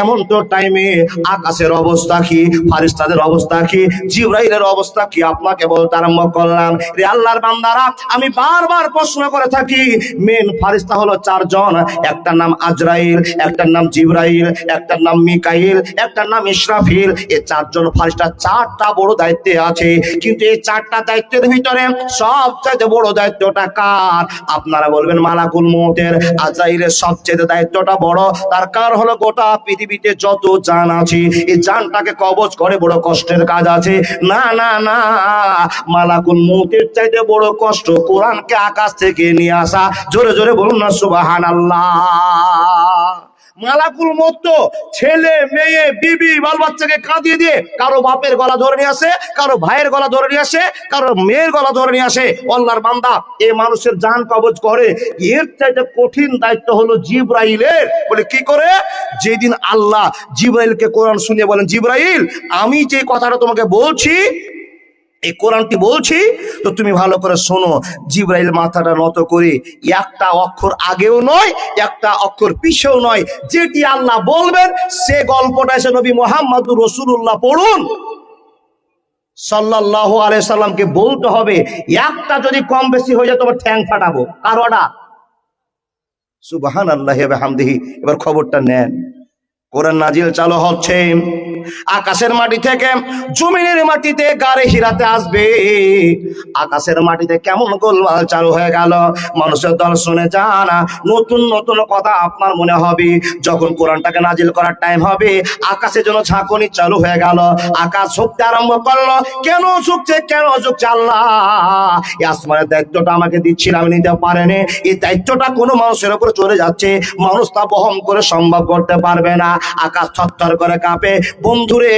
S1: এমন তো টাইমে আকাশের অবস্থা কি, ফারিস্তাদের অবস্থা কি, জিবরাইলের অবস্থা কি, আপনাকে বলতে আরম্ভ করলাম। রে আল্লাহর বান্দারা, আমি বারবার প্রশ্ন করে থাকি, মেন ফারিস্তা হলো 4 জন। একটার নাম আজরাইল, একটার নাম জিবরাইল, একটার নাম মিকাইল, একটার নাম ইসরাফিল। এই 4 জন ফারিস্তা 4টা বড় দায়িত্বে আছে, কিন্তু এই 4টা দায়িত্বের ভিতরে সবচেয়ে বড় দায়িত্বটা কার? আপনারা বলবেন মালাকুল মউতের। আজরাইলের সবচেয়ে দায়িত্বটা বড়, তার কারণ হলো গোটা পৃথিবীতে যত জান আছে, এই জানটাকে কবজ করে বড় কষ্টের কাজ আছে। না না না, মালাকুল মউতের চাইতে বড় কষ্ট কোরআনকে আকাশ থেকে নিয়ে আসা। জোরে জোরে বলুন না সুবহানাল্লাহ। মালাকুল মউত তো ছেলে মেয়ে বিবি বাল বাচ্চাকে কাঁদিয়ে দিয়ে কারো বাপের গলা ধরে নিয়ে আসে, কারো ভাইয়ের গলা ধরে নিয়ে আসে, কারো মেয়ের গলা ধরে নিয়ে আসে। আল্লাহর বান্দা এই মানুষের জান কবজ করে, এর চাইতে কঠিন দায়িত্ব হলো জিবরাইলের। বলে কি করে? যেদিন আল্লাহ জিবরাইলকে কোরআন শুনিয়ে বলেন, জিবরাইল আমি যে কথাটা তোমাকে বলছি, এই কোরআনটি বলছি, তো তুমি ভালো করে শোনো। জিবরাইল মাথাটা নত করে, একটা অক্ষর আগেও নয়, একটা অক্ষর পিছেও নয়, যেটি আল্লাহ বলবেন সে গল্পটা এসে নবী মুহাম্মদুর রাসূলুল্লাহ পড়ুন সাল্লাল্লাহু আলাইহি সাল্লামকে বলতে হবে। একটা যদি কম বেশি হয়ে যায় তোমার ঠ্যাং ফাটাবো। কারোটা সুবহানাল্লাহি ওয়া বিহামদিহি। এবার খবরটা নেন, কোরআন নাজিল চালু হচ্ছে, আকাশের মাটি থেকে জমিনের মাটিতে গারে হিরাতে আসবে। আকাশের মাটিতে কেমন গোলমাল চালু হয়ে গেল, মানুষের দল শুনে যান। নতুন নতুন কথা আপনার মনে হবে। যখন কোরআনটাকে নাজিল করার টাইম হবে, আকাশে যেন ঝাঁকুনি চালু হয়ে গেল, আকাশ ঝুঁকতে আরম্ভ করলো। কেন ঝুঁকছে, কেন ঝুঁকছে? আল্লাহ এই আসমানের দায়িত্বটা আমাকে দিচ্ছিলাম, নিতে পারেনি। এই দায়িত্বটা কোনো মানুষের উপরে চলে যাচ্ছে, মানুষ তা বহন করে সম্ভব করতে পারবে না। আকাশ থরথর করে কাঁপে। বন্ধুরে,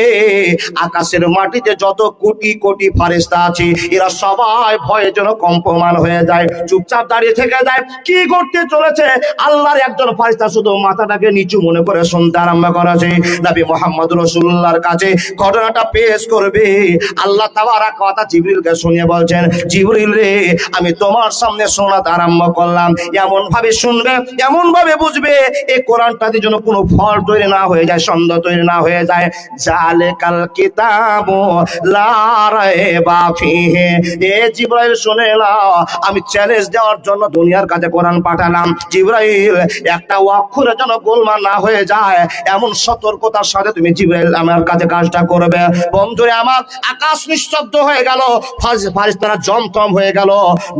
S1: আকাশের মাটিতে যত কোটি কোটি ফারেস্তা আছে, এরা সবাই ভয়ে যেন কম্পমান হয়ে যায়, চুপচাপ দাঁড়িয়ে থেকে যায়। কি করতে চলেছে? আল্লাহর একজন ফারেস্তা শুধু মাথাটাকে নিচু মনে করে শুনতে আরম্ভ করেছে। নবী মুহাম্মদ রাসূলুল্লাহর কাছে ঘটনাটা পেশ করবে। আল্লাহ তাবারাক ওয়া তাআলা জিবরিলকে শুনিয়ে বলছেন, জিবরিল রে, আমি তোমার সামনে শোনাতে আরম্ভ করলাম, এমন ভাবে শুনবে, এমন ভাবে বুঝবে, এই কোরআনটাতে যেন কোনো ফল তৈরি না হয়ে যায়, সন্দেহ তৈরি না হয়ে যায়। জালিকাল কিতাবু লা রাইবা ফিহি। এ জিবরাইল শুনে নাও, আমি চ্যালেঞ্জ দেওয়ার জন্য দুনিয়ার কাছে কোরআন পাঠালাম। জিবরাইল একটা অক্ষরে যেন গোলমাল না হয়ে যায়, এমন সতর্কতার সাথে তুমি জিবরাইল আমার কাছে কাজটা করবে। বন্ধুরে আমার, আকাশ নিস্তব্ধ হয়ে গেল, ফারিস্তারা জমজম হয়ে গেল,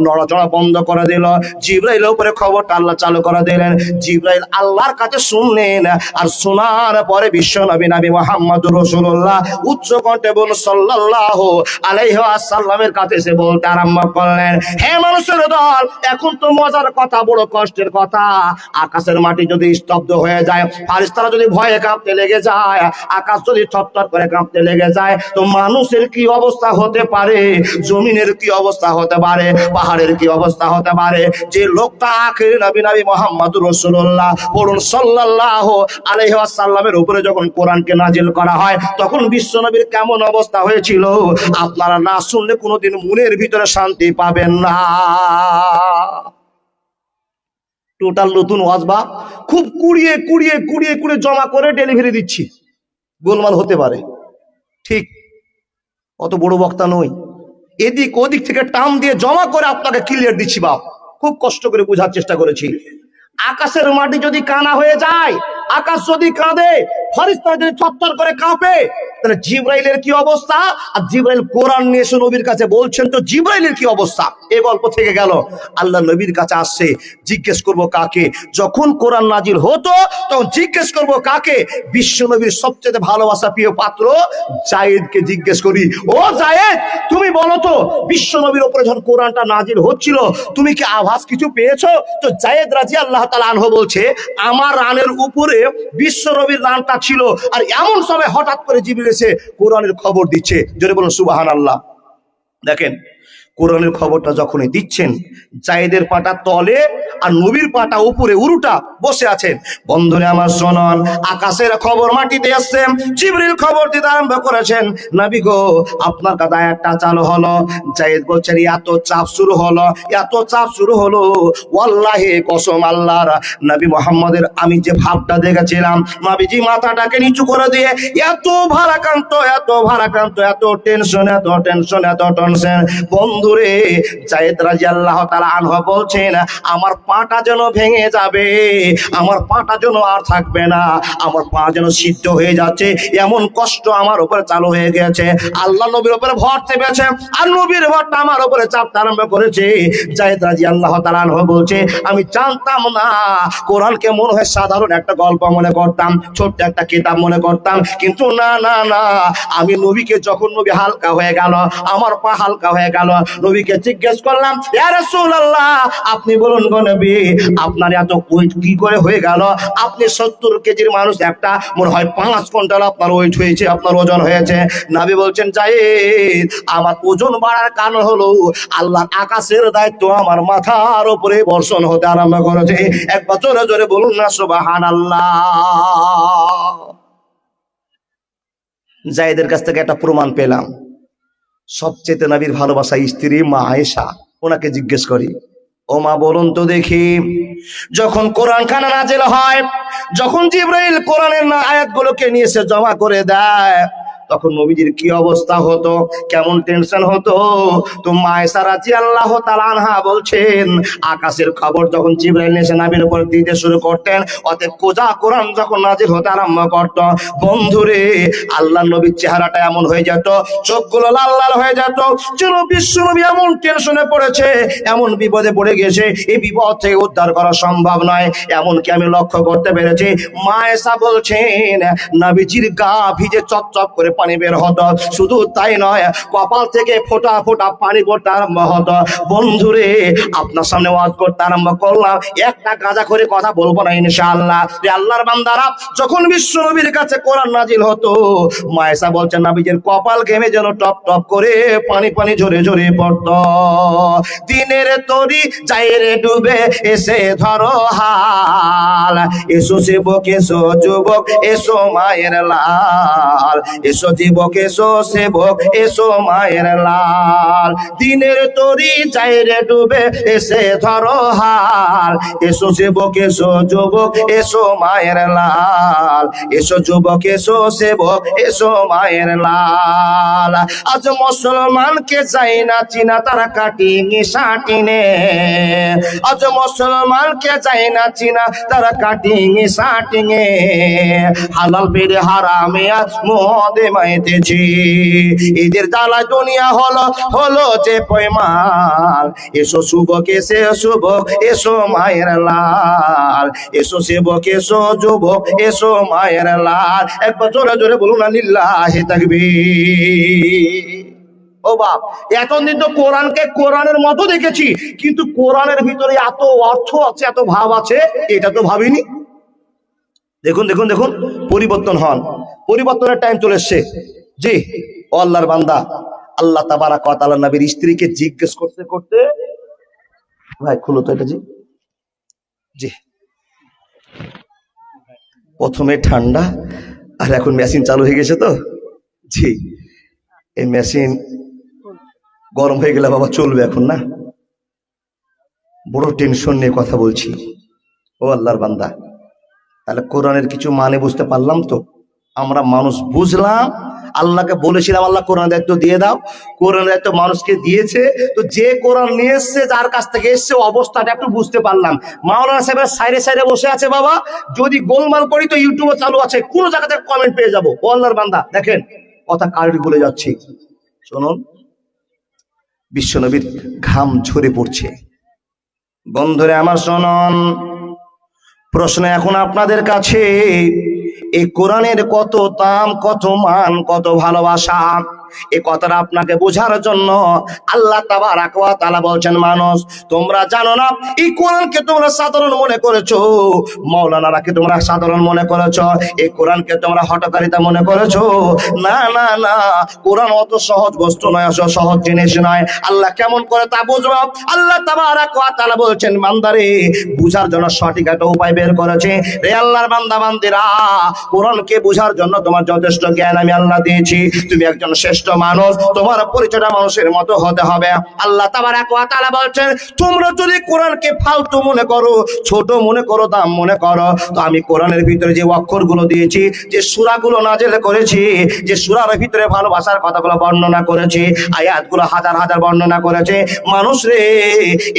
S1: নড়াচড়া বন্ধ করে দিল। জিবরাইলের উপরে খবরটা আল্লাহ চালু করে দিলেন। জিবরাইল আল্লাহর কাছে শুনলেন, আর শোনার পরে বিশ্ব নবী মুহাম্মদুর রাসূলুল্লাহ উচ্চ কণ্ঠে বলুন সাল্লাল্লাহু আলাইহি ওয়াসাল্লামের কাছে এসে বলতে আরম্ভ করলেন, হে মানুষের দল, এখন তো মজার কথা, বড় কষ্টের কথা। আকাশের মাটি যদি স্তব্ধ হয়ে যায়, ফারিস্তারা যদি ভয়ে কাঁপতে লেগে যায়, আকাশ যদি থরথর করে কাঁপতে লেগে যায়, তো মানুষের কি অবস্থা হতে পারে, জমিনের কি অবস্থা হতে পারে, পাহাড়ের কি অবস্থা হতে পারে। যে লোকটা আখির নবী মুহাম্মদুর রাসূলুল্লাহ বলুন সাল্লাল্লাহু আলাইহি ওয়াসাল্লামের উপরে যখন কোরআনকে নাজিল করা হয়, তখন বিশ্ব নবীর কেমন অবস্থা হয়েছিল আপনারা না শুনলে কোনোদিন মনের ভিতরে শান্তি পাবেন না। টোটাল নতুন ওয়াজ বা খুব কুড়িয়ে কুড়িয়ে কুড়িয়ে কুড়িয়ে জমা করে ডেলিভারি দিচ্ছি, গোলমাল হতে পারে। ঠিক, অত বড় বক্তা নই, এদিক ওদিক থেকে টাম দিয়ে জমা করে আপনাকে ক্লিয়ার দিচ্ছি বাপ। খুব কষ্ট করে বোঝার চেষ্টা করেছি। আকাশের মাটি যদি কানা হয়ে যায়, আকাশ যদি কাঁদে, ফেরেশতা যদি থরথর করে কাঁপে, তাহলে জিবরাইলের কি অবস্থা? আর জিবরাইল কোরআন নিয়ে এসে নবীর কাছে বলছেন, তো জিবরাইলের কি অবস্থা? এই গল্প থেকে গেল। আল্লাহ নবীর কাছে আসছে, জিজ্ঞেস করব কাকে? যখন কোরআন নাজিল হতো তখন জিজ্ঞেস করব কাকে? বিশ্ব নবীর সবচেয়ে ভালোবাসা প্রিয় পাত্র জায়েদকে জিজ্ঞেস করি, ও জায়েদ তুমি বলো তো, বিশ্ব নবীর উপরে যখন কোরআনটা নাজিল হচ্ছিল তুমি কি আভাস কিছু পেয়েছো? তো জায়েদ রাদিয়াল্লাহু তাআলা আনহু বলছে, আমার রানের উপরে বিশ্ব নবীর রানটা ছিল, আর এমন সময় হঠাৎ করে জিবরিল এসে কোরআনের খবর দিচ্ছে। জোরে বলুন সুবহানাল্লাহ। দেখেন, কোরআনের খবরটা যখনই দিচ্ছেন, জায়েদের পাটা তলে আর নবীর পাটা উপরে উল্টা বসে আছেন। বন্ধুরে আমার শুনুন, আকাশের খবর মাটিতে আসছে, জিবরিল খবর দিতে আরম্ভ করেছেন, নবী গো আপনার কথা একটা চালু হলো। জায়েদ বলছেন, এত চাপ শুরু হলো, এত চাপ শুরু হলো, ওয়াল্লাহি কসম আল্লাহর, নবী মুহাম্মদের আমি যে ভাবটা দেখেছিলাম, নবীজি মাথাটাকে নিচু করে দিয়ে এত ভারাক্রান্ত, এত ভারাক্রান্ত, এত টেনশন, এত টেনশন, এত টেনশন। বন্ধুরে, জায়েদ রাদিয়াল্লাহু তাআলা আনহু বলছেন, আমার পাটা যেন ভেঙে যাবে, আমার পাটা যেন আর থাকবে না, আমার পা যেন সিদ্ধ হয়ে যাচ্ছে, এমন কষ্ট আমার উপরে চালু হয়ে গেছে। আল্লাহ নবীর উপরে ভর চেপেছে, আর নবীর ভরটা আমার উপরে চাপতে আরম্ভ করেছে। জায়েদ রাদিয়াল্লাহু তাআলা আনহু বলছে, আমি জানতাম না, কোরআনকে মনে হয় সাধারণ একটা গল্প মনে করতাম, ছোট্ট একটা কিতাব মনে করতাম, কিন্তু না না না, আমি নবীকে যখন নবী হালকা হয়ে গেল, আমার পা হালকা হয়ে গেল, নবীকে জিজ্ঞেস করলাম, ইয়া রাসূলুল্লাহ আপনি বলুন গো নবী, আপনার এত ওয়েট কি করে হয়ে গেল? আপনি 70 কেজির মানুষ, একটা মনে হয় 5 কুইন্টাল আপনার ওয়েট হয়েছে, আপনার ওজন হয়েছে। নবী বলছেন, জায়েদ আমার ওজন বাড়ার কারণ হলো আল্লাহর আকাশের দায়িত্ব আমার মাথার উপরে বর্ষণ হতে আরম্ভ করেছে। একবার জোরে জোরে বলুন না সুবহানাল্লাহ। জায়েদের কাছ থেকে একটা প্রমাণ পেলাম, সবচেয়ে নবীর ভালোবাসা স্ত্রী মা আয়েশা। ওনাকে জিজ্ঞেস করি, ও মা বলুন তো দেখি, যখন কোরআন খানা নাজিল হয়, যখন জিবরাইল কোরআনের আয়াতগুলোকে নিয়ে এসে জমা করে দেয়, তখন নবীজির কি অবস্থা হতো, কেমন টেনশন হতো? তো মা আয়েশা রাদিয়াল্লাহু তাআলা আনহা বলছেন, আকাশের খবর যখন জিবরাইল এসে নবীর উপর দিতে শুরু করতেন, অতএব কোরআন যখন নাজিল হতে আরম্ভ করত, বন্ধুরে আল্লাহর নবীর চেহারাটা এমন হয়ে যেত, চোখগুলো লাল লাল হয়ে যেত, যেন বিশ্ব নবী এমন টেনশনে পড়েছে, এমন বিপদে পড়ে গেছে, এই বিপদ থেকে উদ্ধার করা সম্ভব নয়। এমনকি আমি লক্ষ্য করতে পেরেছি, মা আয়েশা বলছেন, নবীজির গা ভিজে চপচপ করে পানি বের হতো, শুধু তাই নয়, কপাল থেকে ফোঁটা ফোঁটা পানি পড়তে আরম্ভ হতো। বন্ধুরে, আপনার সামনে ওয়াজ করতে আরম্ভ করলাম, একটা গাঁজা করে কথা বলবো না ইনশাআল্লাহ। আল্লাহর বান্দারা, যখন বিশ্ব নবীর কাছে কোরআন নাজিল হতো, মা আয়েশা বলছেন, নবীজির কপাল ঘেমে যেন টপ টপ করে পানি পানি ঝরে ঝরে পড়তো। দিনের তরি যাইরে ডুবে এসে ধরো হাল, এসো সেবক এসো যুবক এসো মায়ের লাল, এসো যুবক এসো সেবক এসো মায়ের লাল, দিনের তরি যাইরে ডুবে এসে ধরো হাল, এসো সেবক এসো যুবক এসো মায়ের লাল, এসো যুবক এসো সেবক এসো মায়ের লাল। আজ মুসলমানকে চাই না চিনা, তারা কাটিয়ে সাটিনে, আজ মুসলমানকে চাই না চিনা, তারা কাটিয়ে সাটিনে, হালাল বেড়ে হারামে আজ মদে মাইতেছি, এদের জ্বালা দুনিয়া হলো হলো যে পয়মাল, এসো যুবক এসে যুবক এসো মায়ের লাল, এসো সেবক এসো যুবক এসো মায়ের লাল। একবার জোরে জোরে বলুন না লিল্লাহি তাকবীর। ও বাপ, এতদিন তো কোরআনকে কোরআনের মতো দেখেছি, কিন্তু কোরআনের ভিতরে এত অর্থ আছে, এত ভাব আছে, এটা তো ভাবিনি। দেখুন দেখুন দেখুন, পরিবর্তন হন, পরিবর্তনের টাইম চলে এসছে। জি, ও আল্লাহর বান্দা, আল্লাহ তাবারাক ওয়া তাআলা নবীর স্ত্রীকে জিজ্ঞেস করতে করতে, ভাই খুলো তো এটা। জি জি, প্রথমে ঠান্ডা, আর এখন মেশিন চালু হয়ে গেছে তো। জি, এই মেশিন গরম হয়ে গেলে বাবা চলবে এখন না। বড় টেনশন নিয়ে কথা বলছি। ও আল্লাহর বান্দা, তাহলে কোরআনের কিছু মানে বুঝতে পারলাম তো? আমরা মানুষ বুঝলাম, আল্লাহকে বলেছিলাম আল্লাহ কোরআন দায়িত্ব দিয়ে দাও, কোরআন দায়িত্ব মানুষকে দিয়েছে, তো যে কোরআন নিয়ে এসছে, যার কাছ থেকে এসছে অবস্থাটা একটু বুঝতে পারলাম। মাওলানা সাহেবের সাইডে সাইডে বসে আছে বাবা, যদি গোলমাল করি তো ইউটিউবে চালু আছে, কোন জায়গা থেকে কমেন্ট পেয়ে যাবো। ও আল্লাহর বান্দা, দেখেন কথা কারোর বলে যাচ্ছি, শুনুন, বিশ্বনবীর ঘাম ঝরে পড়ছে। বন্ধুরে আমার শুনুন, প্রশ্ন এখন আপনাদের কাছে, এই কোরআনের কত দাম, কত মান, কত ভালোবাসা, এই কথাটা আপনাকে বোঝার জন্য আল্লাহ তাবারাক ওয়া তাআলা বলছেন, মানুষ তোমরা জানো না এই কোরআনকে তোমরা সাধারণ মনে করেছো, মাওলানারাকে তোমরা সাধারণ মনে করেছো, এই কোরআনকে তোমরা হঠকারিতা মনে করেছো। না না না, কোরআন অত সহজ বস্তু নয়, সহজ জিনিস নয়। আল্লাহ কেমন করে তা বুঝবো? আল্লাহ তাবারাক ওয়া তাআলা বলছেন, বান্দারে বুঝার জন্য সঠিক একটা উপায় বের করেছে। রে আল্লাহর বান্দা বান্দিরা, কোরআনকে বুঝার জন্য তোমার যথেষ্ট জ্ঞান আমি আল্লাহ দিয়েছি। তুমি একজন শ্রেষ্ঠ মানুষ, তোমার পরিচয়টা মানুষের মতো হতে হবে। আল্লাহ তাবারাক ওয়া তাআলা বলছেন, তোমরা যদি কোরআনকে ফালতু মনে করো, ছোট মনে করো, দাম মনে করো, তো আমি কোরআনের ভিতরে যে অক্ষরগুলো দিয়েছি, যে সূরাগুলো নাযিল করেছি, যে সূরার ভিতরে ভালোবাসার কথাগুলো বর্ণনা করেছি, আয়াতগুলো হাজার হাজার বর্ণনা করেছে, মানুষ রে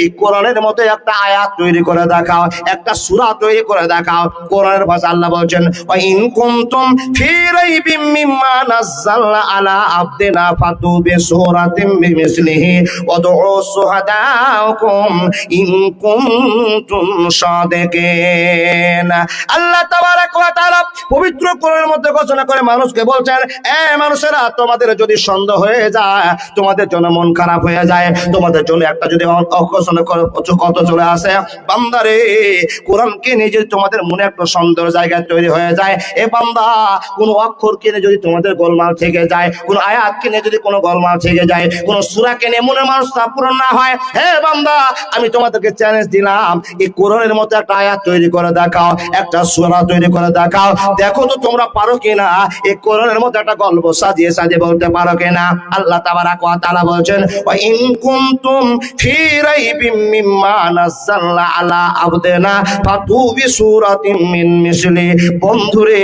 S1: এই কোরআনের মতো একটা আয়াত তৈরি করে দেখাও, একটা সূরা তৈরি করে দেখাও। কোরআনের ভাষা আল্লাহ বলছেন, ওয়া ইন কুনতুম ফি রাইবিম মিম্মা নাযালনা আলা আবদিনা ফাতু বিসূরাতিন বিমিসলিহি ওয়াদউ শুহাদাকুম ইন কুনতুম সাদিকিন। আল্লাহ তাবারাক ওয়া তাআলা পবিত্র কোরআনের মধ্যে ঘোষণা করে মানুষকে বলছেন, এ মানুষেরা, তোমাদের যদি সন্দেহ হয়ে যায়, তোমাদের জন্য মন খারাপ হয়ে যায়, তোমাদের জন্য একটা যদি কত চলে আসে, বান্দারে কোরআনকে নিয়ে যদি তোমাদের মনে একটা সন্দেহ জায়গায় তৈরি হয়ে যায়, এ বান্দা কোন অক্ষর কিনে যদি তোমাদের গোলমাল থেকে যায়, কোন আয়াত কিনে যদি কোনো গোলমাল থেকে যায়, কোন সূরা কিনে মনে মানুষ তা পূরণ না হয়, হে বান্দা আমি তোমাদেরকে চ্যালেঞ্জ দিলাম, এই কোরআনের মতো একটা আয়াত তৈরি করে দেখাও, একটা সূরা তৈরি করে দেখাও, দেখো তো তোমরা পারো কিনা, এই কোরআনের মতো একটা গল্প সাজিয়ে সাজিয়ে বলতে পারো কিনা। আল্লাহ তাবারাক ওয়া তাআলা বলছেন, ওয়া ইন কুনতুম ফি রাইবিম মিম্মা নাযালনা আলা আবদিনা ফাতু বিসূরাতিন মিন মিসলি। বন্ধুরে,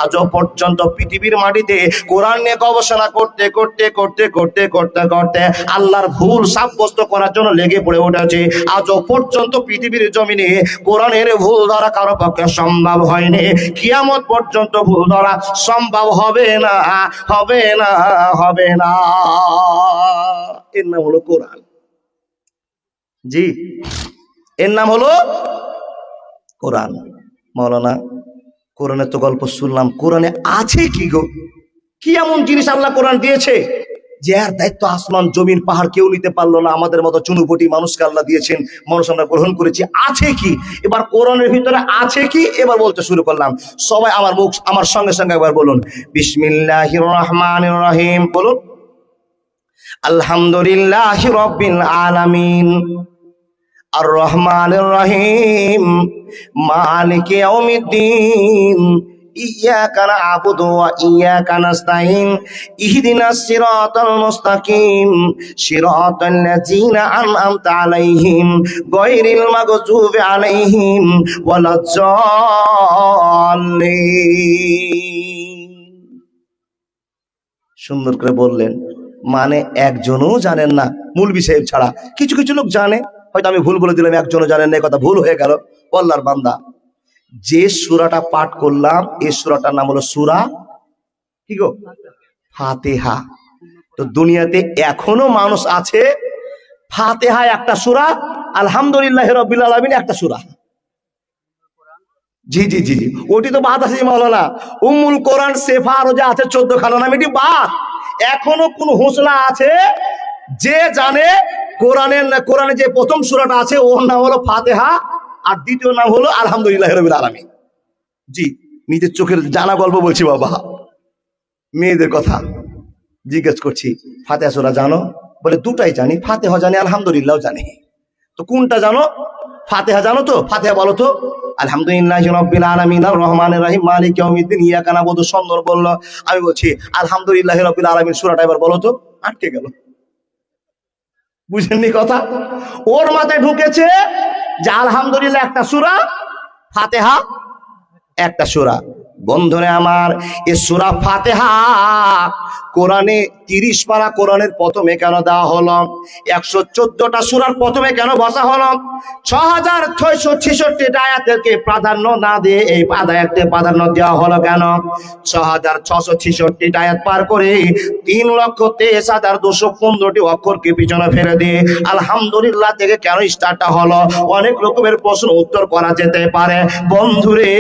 S1: আজও পর্যন্ত পৃথিবীর মাটিতে কোরআন নিয়ে গবেষণা করতে করতে করতে করতে করতে করতে আল্লাহর ভুল সাব্যস্ত করার জন্য লেগে পড়ে উঠেছে। আজও পর্যন্ত পৃথিবীর জমিনে কোরআনের ভুল ধরা কারো পক্ষে সম্ভব হয়নি, কিয়ামত পর্যন্ত ভুল ধরা সম্ভব হবে না, হবে না, হবে না। এর নাম হলো কোরআন। জি, এর নাম হলো কোরআন। মাওলানা, কোরআনের তো গল্প শুনলাম, কোরআনে আছে কি গো? কি এমন জিনিস আল্লাহ কোরআন দিয়েছে যে এর দায়িত্ব আসমান জমিন পাহাড় কেউ নিতে পারলো না? আমাদের মতো চুনুপটি মানুষকে আল্লাহ দিয়েছেন, মানুষ আমরা গ্রহণ করেছি। আছে কি? এবার কোরআনের ভিতরে আছে কি এবার বলতে শুরু করলাম। সবাই আমার সঙ্গে সঙ্গে একবার বলুন, বিসমিল্লাহির রহমানির রহিম। বলুন, আলহামদুলিল্লাহি রাব্বিল আলামিন, আর রহমানির রহিম, মালিকি ইয়াউমিদ্দিন, ইয়াকা না'বুদু ওয়া ইয়াকা নাস্তাইন, ইহদিনাস সিরাতাল মুস্তাকিম, সিরাতাল লাযিনা আন'আমতা আলাইহিম, গায়রিল মাগযুবি আলাইহিম ওয়ালাজ-জালিন। সুন্দর করে বললেন, মানে একজনও জানেন না, মৌলভী সাহেব ছাড়া। কিছু কিছু লোক জানে, হয়তো আমি ভুল বলে দিলাম, একজনও জানেন না, কথা ভুল হয়ে গেল। আল্লাহর বান্দা, যে সূরাটা পাঠ করলাম এই সূরাটার নাম হলো সূরা কি গো? ফাতিহা। তো দুনিয়াতে এখনো মানুষ আছে ফাতিহা একটা সূরা, আলহামদুলিল্লাহি রাব্বিল আলামিন একটা সূরা। জি জি জি জি, ওটি তো বাদ আছে মাওলানা। উম্মুল কোরআন সেফা আরো যে আছে 14 খানা নাম, এটি বাদ। এখনো কোন হোসলা আছে যে জানে কোরআনে যে প্রথম সূরাটা আছে ওর নাম হলো ফাতিহা, আর দ্বিতীয় নাম হলো আলহামদুলিল্লাহি রাব্বিল আলামিন। জি, নিজের চোখের জানা গল্প বলছি বাবা। মেয়েদের কথা জিজ্ঞেস করছি, ফাতিহা সূরা জানো? বলে দুটাই জানি, ফাতিহা জানি, আলহামদুলিল্লাহ জানি। তো কোনটা জানো? ফাতিহা জানো তো? ফাতিহা বলো তো। আলহামদুলিল্লাহি রাব্বিল আলামিন আর রহমানির রহিম মালিকি ইয়াউমিদ্দিন ইয়াকা না'বুদু। সুন্দর বললো। আমি বলছি আলহামদুলিল্লাহি রাব্বিল আলামিন সূরাটা এবার বলো তো। আটকে গেল। বুঝেননি কথা? ওর মাথায় ঢুকেছে যে আলহামদুলিল্লাহ একটা সূরা, ফাতিহা একটা সূরা। বন্ধুরা আমার, এই সূরা ফাতিহা কোরআনে 30 পারা, কোরআনের প্রথমে কেন দেওয়া হলো? 114টা সূরার প্রথমে কেন বসা হলো? 6666টা আয়াতকে প্রাধান্য না দিয়ে এই আয়াতকে প্রাধান্য দেওয়া হলো কেন? 6666টা আয়াত পার করে 3,23,215টি অক্ষরকে পিছনে ফেলে দিয়ে আলহামদুলিল্লাহ থেকে কেন স্টার্টটা হলো? অনেক রকমের প্রশ্ন উত্তর করা যেতে পারে। বন্ধুরে,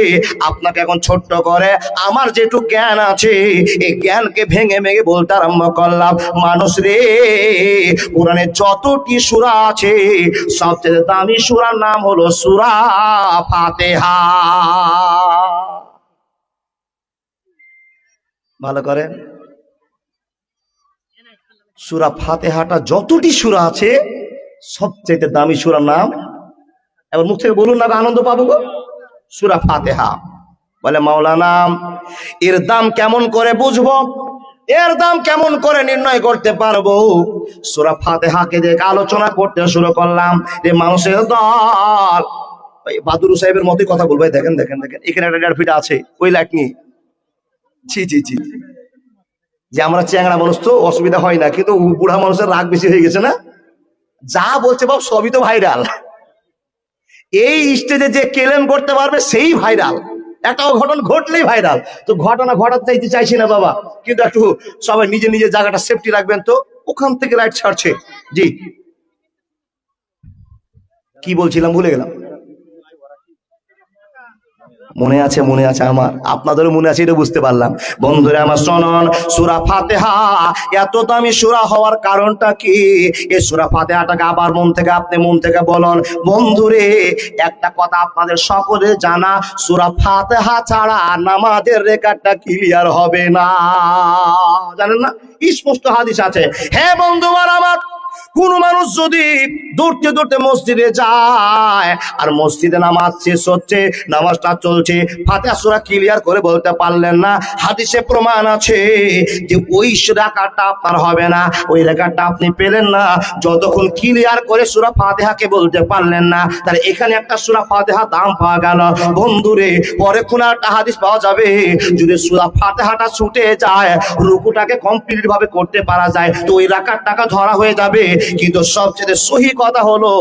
S1: আপনাকে এখন ছোট্ট করে আমার যেটুকু জ্ঞান আছে এই জ্ঞানকে ভেঙে ভেঙে বলতে আরম্ভ করলাম। মানুষ রে, কোরআনে যতটি সূরা আছে সবচেয়ে দামি সূরার নাম হলো সূরা ফাতিহা। ভালো করেন, সূরা ফাতিহাটা যতটি সূরা আছে সবচেয়ে দামি সূরার নাম, এবার মুখ থেকে বলুন না, আনন্দ পাবো গো, সূরা ফাতিহা। বলে মাওলানা, এর দাম কেমন করে বুঝবো, এর দাম কেমন করে নির্ণয় করতে পারবো? সূরা ফাতিহাকে দেখে আলোচনা করতে শুরু করলাম। যে মানুষের দল, বাদুরু সাহেবের মতোই কথা বলবো। দেখেন দেখেন দেখেন, এখানে একটা 1.5 ফিট আছে ওই লাইট নিয়ে। জি জি জি, যে আমরা চ্যাংড়া মানুষ তো অসুবিধা হয় না, কিন্তু বুড়া মানুষের রাগ বেশি হয়ে গেছে না? যা বলছে বাপ সবই তো ভাইরাল। এই স্টেজে যে ক্লেম করতে পারবে সেই ভাইরাল। একটা ঘটনা ঘটলেই ভাইরাল। তো ঘটনা ঘটাতে চাইতে চাইছি না বাবা, কিন্তু একটু সবাই নিজে নিজে জায়গাটা সেফটি রাখবেন। তো ওখান থেকে লাইট ছাড়ছে। জি, কি বলছিলাম ভুলে গেলাম। মনে আছে, মনে আছে আমার, আপনাদেরও মনে আছে, এটা বুঝতে পারলাম। বন্ধুরা আমার শুনুন, সূরা ফাতিহা এত দামি সূরা হওয়ার কারণটা কি? এই সূরা ফাতিহাটাকে আবার মন থেকে বলুন। বন্ধুরে, একটা কথা আপনাদের সকলে জানা, সূরা ফাতিহা ছাড়া নামাজের রেকর্ডটা ক্লিয়ার হবে না। জানেন না? স্পষ্ট হাদিস আছে। হ্যাঁ বন্ধুরা আমার, কোন মানুষ যদি দৌড়তে দৌড়তে মসজিদে যায় আর মসজিদে নামাজ শেষ হচ্ছে, নামাজটা চলছে, ফাতিহা সূরা ক্লিয়ার করে বলতে পারলেন না, হাদিসে প্রমাণ আছে যে ওই রাকাতটা আপনার হবে না, ওই রাকাতটা আপনি পেলেন না যতক্ষণ ক্লিয়ার করে সূরা ফাতিহাকে বলতে পারলেন না। তাহলে এখানে একটা সূরা ফাতিহা দাম পাওয়া গেল। বন্ধুরে, পরে কোন একটা হাদিস পাওয়া যাবে, যদি সূরা ফাতিহাটা ছুটে যায়, রুকুটাকে কমপ্লিট ভাবে করতে পারা যায়, তো ওই রাকাতটাকে ধরা হয়ে যাবে। কিন্তু সবচেয়ে সহি কথা হলো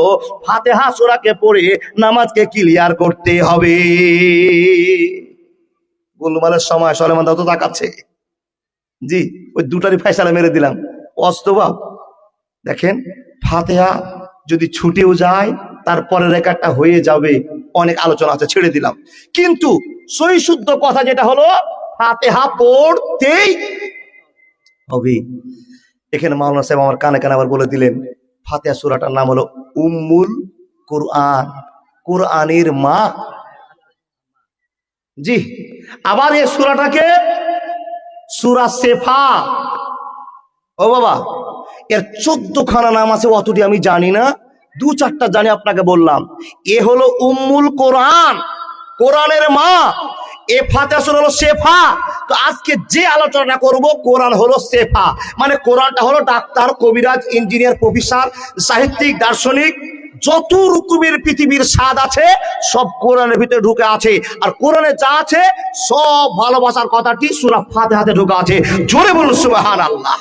S1: ফাতিহা সূরাকে পড়ে নামাজকে ক্লিয়ার করতে হবে। গোলমালের সময় সলেমান দাও তো তাকাচ্ছে। জি, ওই দুটারই ফয়সালা মেরে দিলাম। অস্তবা দেখেন, ফাতিহা যদি ছুটেও যায় তারপরে রেকর্ডটা হয়ে যাবে। অনেক আলোচনা আছে, ছেড়ে দিলাম। কিন্তু সহি শুদ্ধ কথা যেটা হলো ফাতিহা পড়তেই হবে। এখানে মাওলানা সাহেব আমার কানে কানে আবার বলে দিলেন, ফাতিহা সূরাটার নাম হলো উম্মুল কুরআন, কুরআনের মা। জি, আবার এই সূরাটাকে সূরা সেফা। ও বাবা, এর 14খানা নাম আছে, অতটি আমি জানি না, 2-4টা জানি, আপনাকে বললাম। এ হলো উম্মুল কোরআন, কোরআনের মা। এ ফাতিহা সূরা হলো শেফা। তো আজকে যে আলোচনা করব, কোরআন হলো শেফা, মানে কোরআনটা হলো ডাক্তার, কবিরাজ, ইঞ্জিনিয়ার, প্রফেসর, সাহিত্যিক, দার্শনিক, যত রকমের পৃথিবীর স্বাদ আছে সব কোরআনের ভিতরে ঢুকে আছে। আর কোরআনে যা আছে সব ভালোবাসার কথাটি সূরা ফাতিহাতে ঢুকে আছে। জোরে বলুন সুবহানাল্লাহ।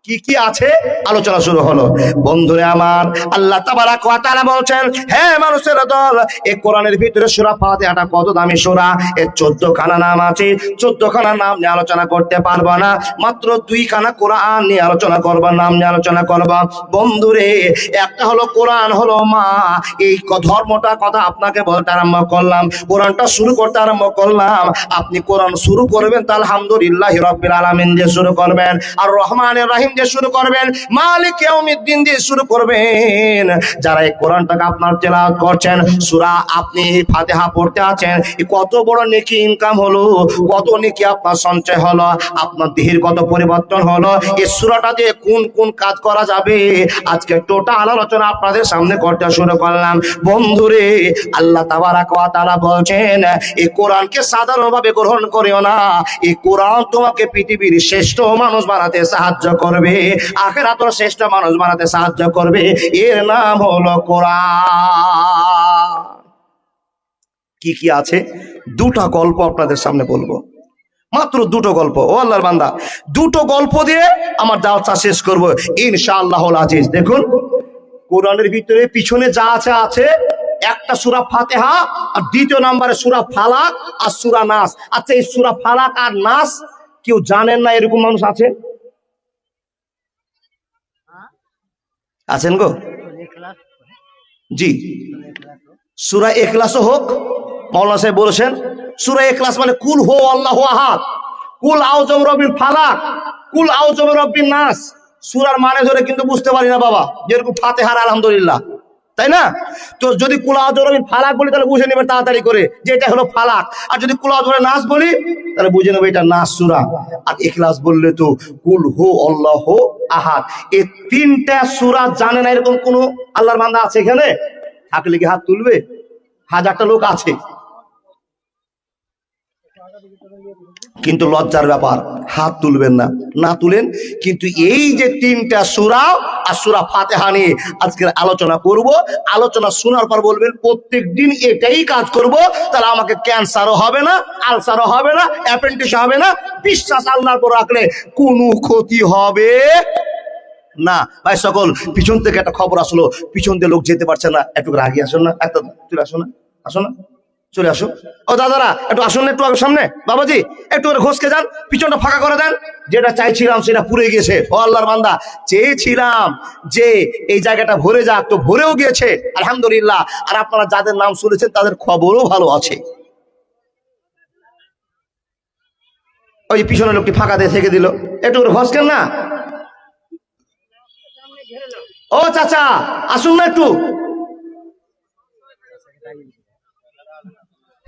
S1: কি কি আছে আলোচনা শুরু হলো। বন্ধুরে আমার, আল্লাহ তাবারাক ওয়া তাআলা বলছেন, হে মানুষের দল, এই কোরআনের ভিতরে সূরা ফাতিহাটা কত দামি সূরা। এর 14খানা নাম আছে। 14খানা নাম নিয়ে আলোচনা করতে পারবো না, মাত্র 2খানা কোরআন নিয়ে আলোচনা করবা, নাম নিয়ে আলোচনা করবা। বন্ধুরে, একটা হলো কোরআন হলো মা। এই ধর্মটা কথা আপনাকে বলতে আরম্ভ করলাম, কোরআনটা শুরু করতে আরম্ভ করলাম। আপনি কোরআন শুরু করবেন তা আলহামদুলিল্লাহি রাব্বিল আলামিন দিয়ে শুরু করবেন, আর রহমানির রহিম দিয়ে শুরু করবেন, মালিক ইয়াউমিদ্দিন দিয়ে শুরু করবেন। যারা এই কোরআনটাকে আপনার তেলাওয়াত করছেন, সূরা আপনি ফাতিহা পড়তে আছেন, কত বড় নেকি ইনকাম হলো, কত নেকি আপনার সঞ্চয় হলো, আপনার দেহের কত পরিবর্তন হলো। এই সূরাটা দিয়ে কোন কোন কাজ করা যাবে, আজকে টোটাল আলোচনা আপনাদের সামনে করতে শুরু করলাম। বন্ধুরে, আল্লাহ তাবারাক ওয়া তাআলা বলছেন, এই কোরআনকে সাধারণভাবে গ্রহণ করিও না। এই কোরআন তোমাকে পৃথিবীর শ্রেষ্ঠ মানুষ বানাতে সাহায্য করবে, আখিরাতের শ্রেষ্ঠ মানুষ বানাতে সাহায্য করবে। এর নাম হলো কোরআন। কি কি আছে দুটা গল্প আপনাদের সামনে বলবো, মাত্র দুটো গল্প। ও আল্লাহর বান্দা, দুটো গল্প দিয়ে আমার দাওয়াতটা শেষ করব ইনশাআল্লাহুল আজিজ। দেখুন কোরআনের ভিতরে পিছনে যা আছে আছে, একটা সূরা ফাতিহা আর দ্বিতীয় নম্বরে সূরা ফালাক আর সূরা নাস। আচ্ছা, এই সূরা ফালাক আর নাস কেউ জানেন না এরকম মানুষ আছে? আছেন গো? জি, সূরা ইখলাসও হোক, মাওলানা সাহেব বলেছেন সূরা ইখলাস মানে কুল হু আল্লাহু আহাদ, কুল আউযু বিরাব্বিল ফালাক, কুল আউযু বিরাব্বিন নাস। সূরার মানে ধরে কিন্তু বুঝতে পারি না বাবা, যেরকম ফাতিহার আলহামদুলিল্লাহ, তাই না? তো যদি কুল আউযু বিরাব্বিল ফালাক বলি তাহলে বুঝে নেবেন তাড়াতাড়ি করে যে এটা হলো ফালাক, আর যদি কুল আউযু বিরাব্বিন নাস বলি তাহলে বুঝে নেবে এটা নাস সূরা। আর ইখলাস বললে তো কুল হু আল্লাহু আহাদ। এই তিনটা সূরা জানে না এরকম কোন আল্লাহর বান্দা আছে এখানে? থাকলে কি হাত তুলবে? হাজারটা লোক আছে, কিন্তু লজ্জার ব্যাপার হাত তুলবেন না, না তুলেন। কিন্তু এই যে তিনটা সূরা আর সূরা ফাতিহা নিয়ে আজকের আলোচনা করব, আলোচনা শোনার পর বলবেন প্রত্যেক দিন এটাই কাজ করব, তাহলে আমাকে ক্যান্সারও হবে না, আলসারও হবে না, অ্যাপেন্ডিক্স হবে না। বিশ্বাস আল্লাহর উপর রাখলে কোনো ক্ষতি হবে না। ভাই সকল, পিছন থেকে একটা খবর আসলো, পিছন দিয়ে লোক যেতে পারছে না, একটু আগে আসুন না, একটা চলে আসো না, আসো না, চলে আসো। ও দাদারা একটু আসুন না, একটু আগে সামনে। বাবাজি একটু ঘষকে যান, পিছনটা ফাঁকা করে দেন। যেটা চাইছিলাম সেটা পুড়ে গেছে। ও আল্লাহর বান্দা, চেয়েছিলাম যে এই জায়গাটা ভরে যাক, তো ভরেও গিয়েছে আলহামদুলিল্লাহ। আর আপনারা যাদের নাম শুনেছেন তাদের খবরও ভালো আছে। ওই পিছনের লোকটি ফাঁকা দিয়ে থেকে দিল, একটু করে ঘষকেন না। ও চাচা আসুন না একটু।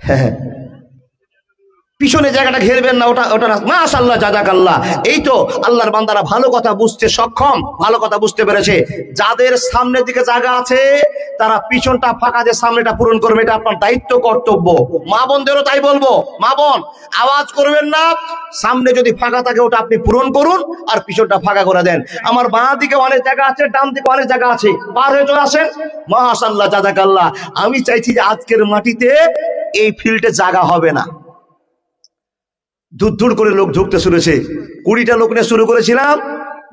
S1: হ্যাঁ, পিছনে জায়গাটা ঘেরবেন না, ওটা ওটা মাশাআল্লাহ জাযাকাল্লাহ। এই তো আল্লাহর বান্দারা ভালো কথা বুঝতে সক্ষম, ভালো কথা বুঝতে পেরেছে। যাদের সামনের দিকে জায়গা আছে তারা পিছনটা ফাঁকা দিয়ে সামনেটা পূরণ করবে, এটা আপনার দায়িত্ব কর্তব্য। মা বোনদেরও তাই বলবো, মা বোন আওয়াজ করবেন না, সামনে যদি ফাঁকা থাকে ওটা আপনি পূরণ করুন আর পিছনটা ফাঁকা করে দেন। আমার বাঁ দিকে অনেক জায়গা আছে, ডান দিকে অনেক জায়গা আছে, পার হয়ে চলে আসেন। মাশাআল্লাহ জাযাকাল্লাহ। আমি চাইছি যে আজকের মাটিতে এই ফিল্ডে জায়গা হবে না, দূর দূর করে লোক ঢুকতে শুরু হয়েছে। 20টা লোক নিয়ে শুরু করেছিলাম,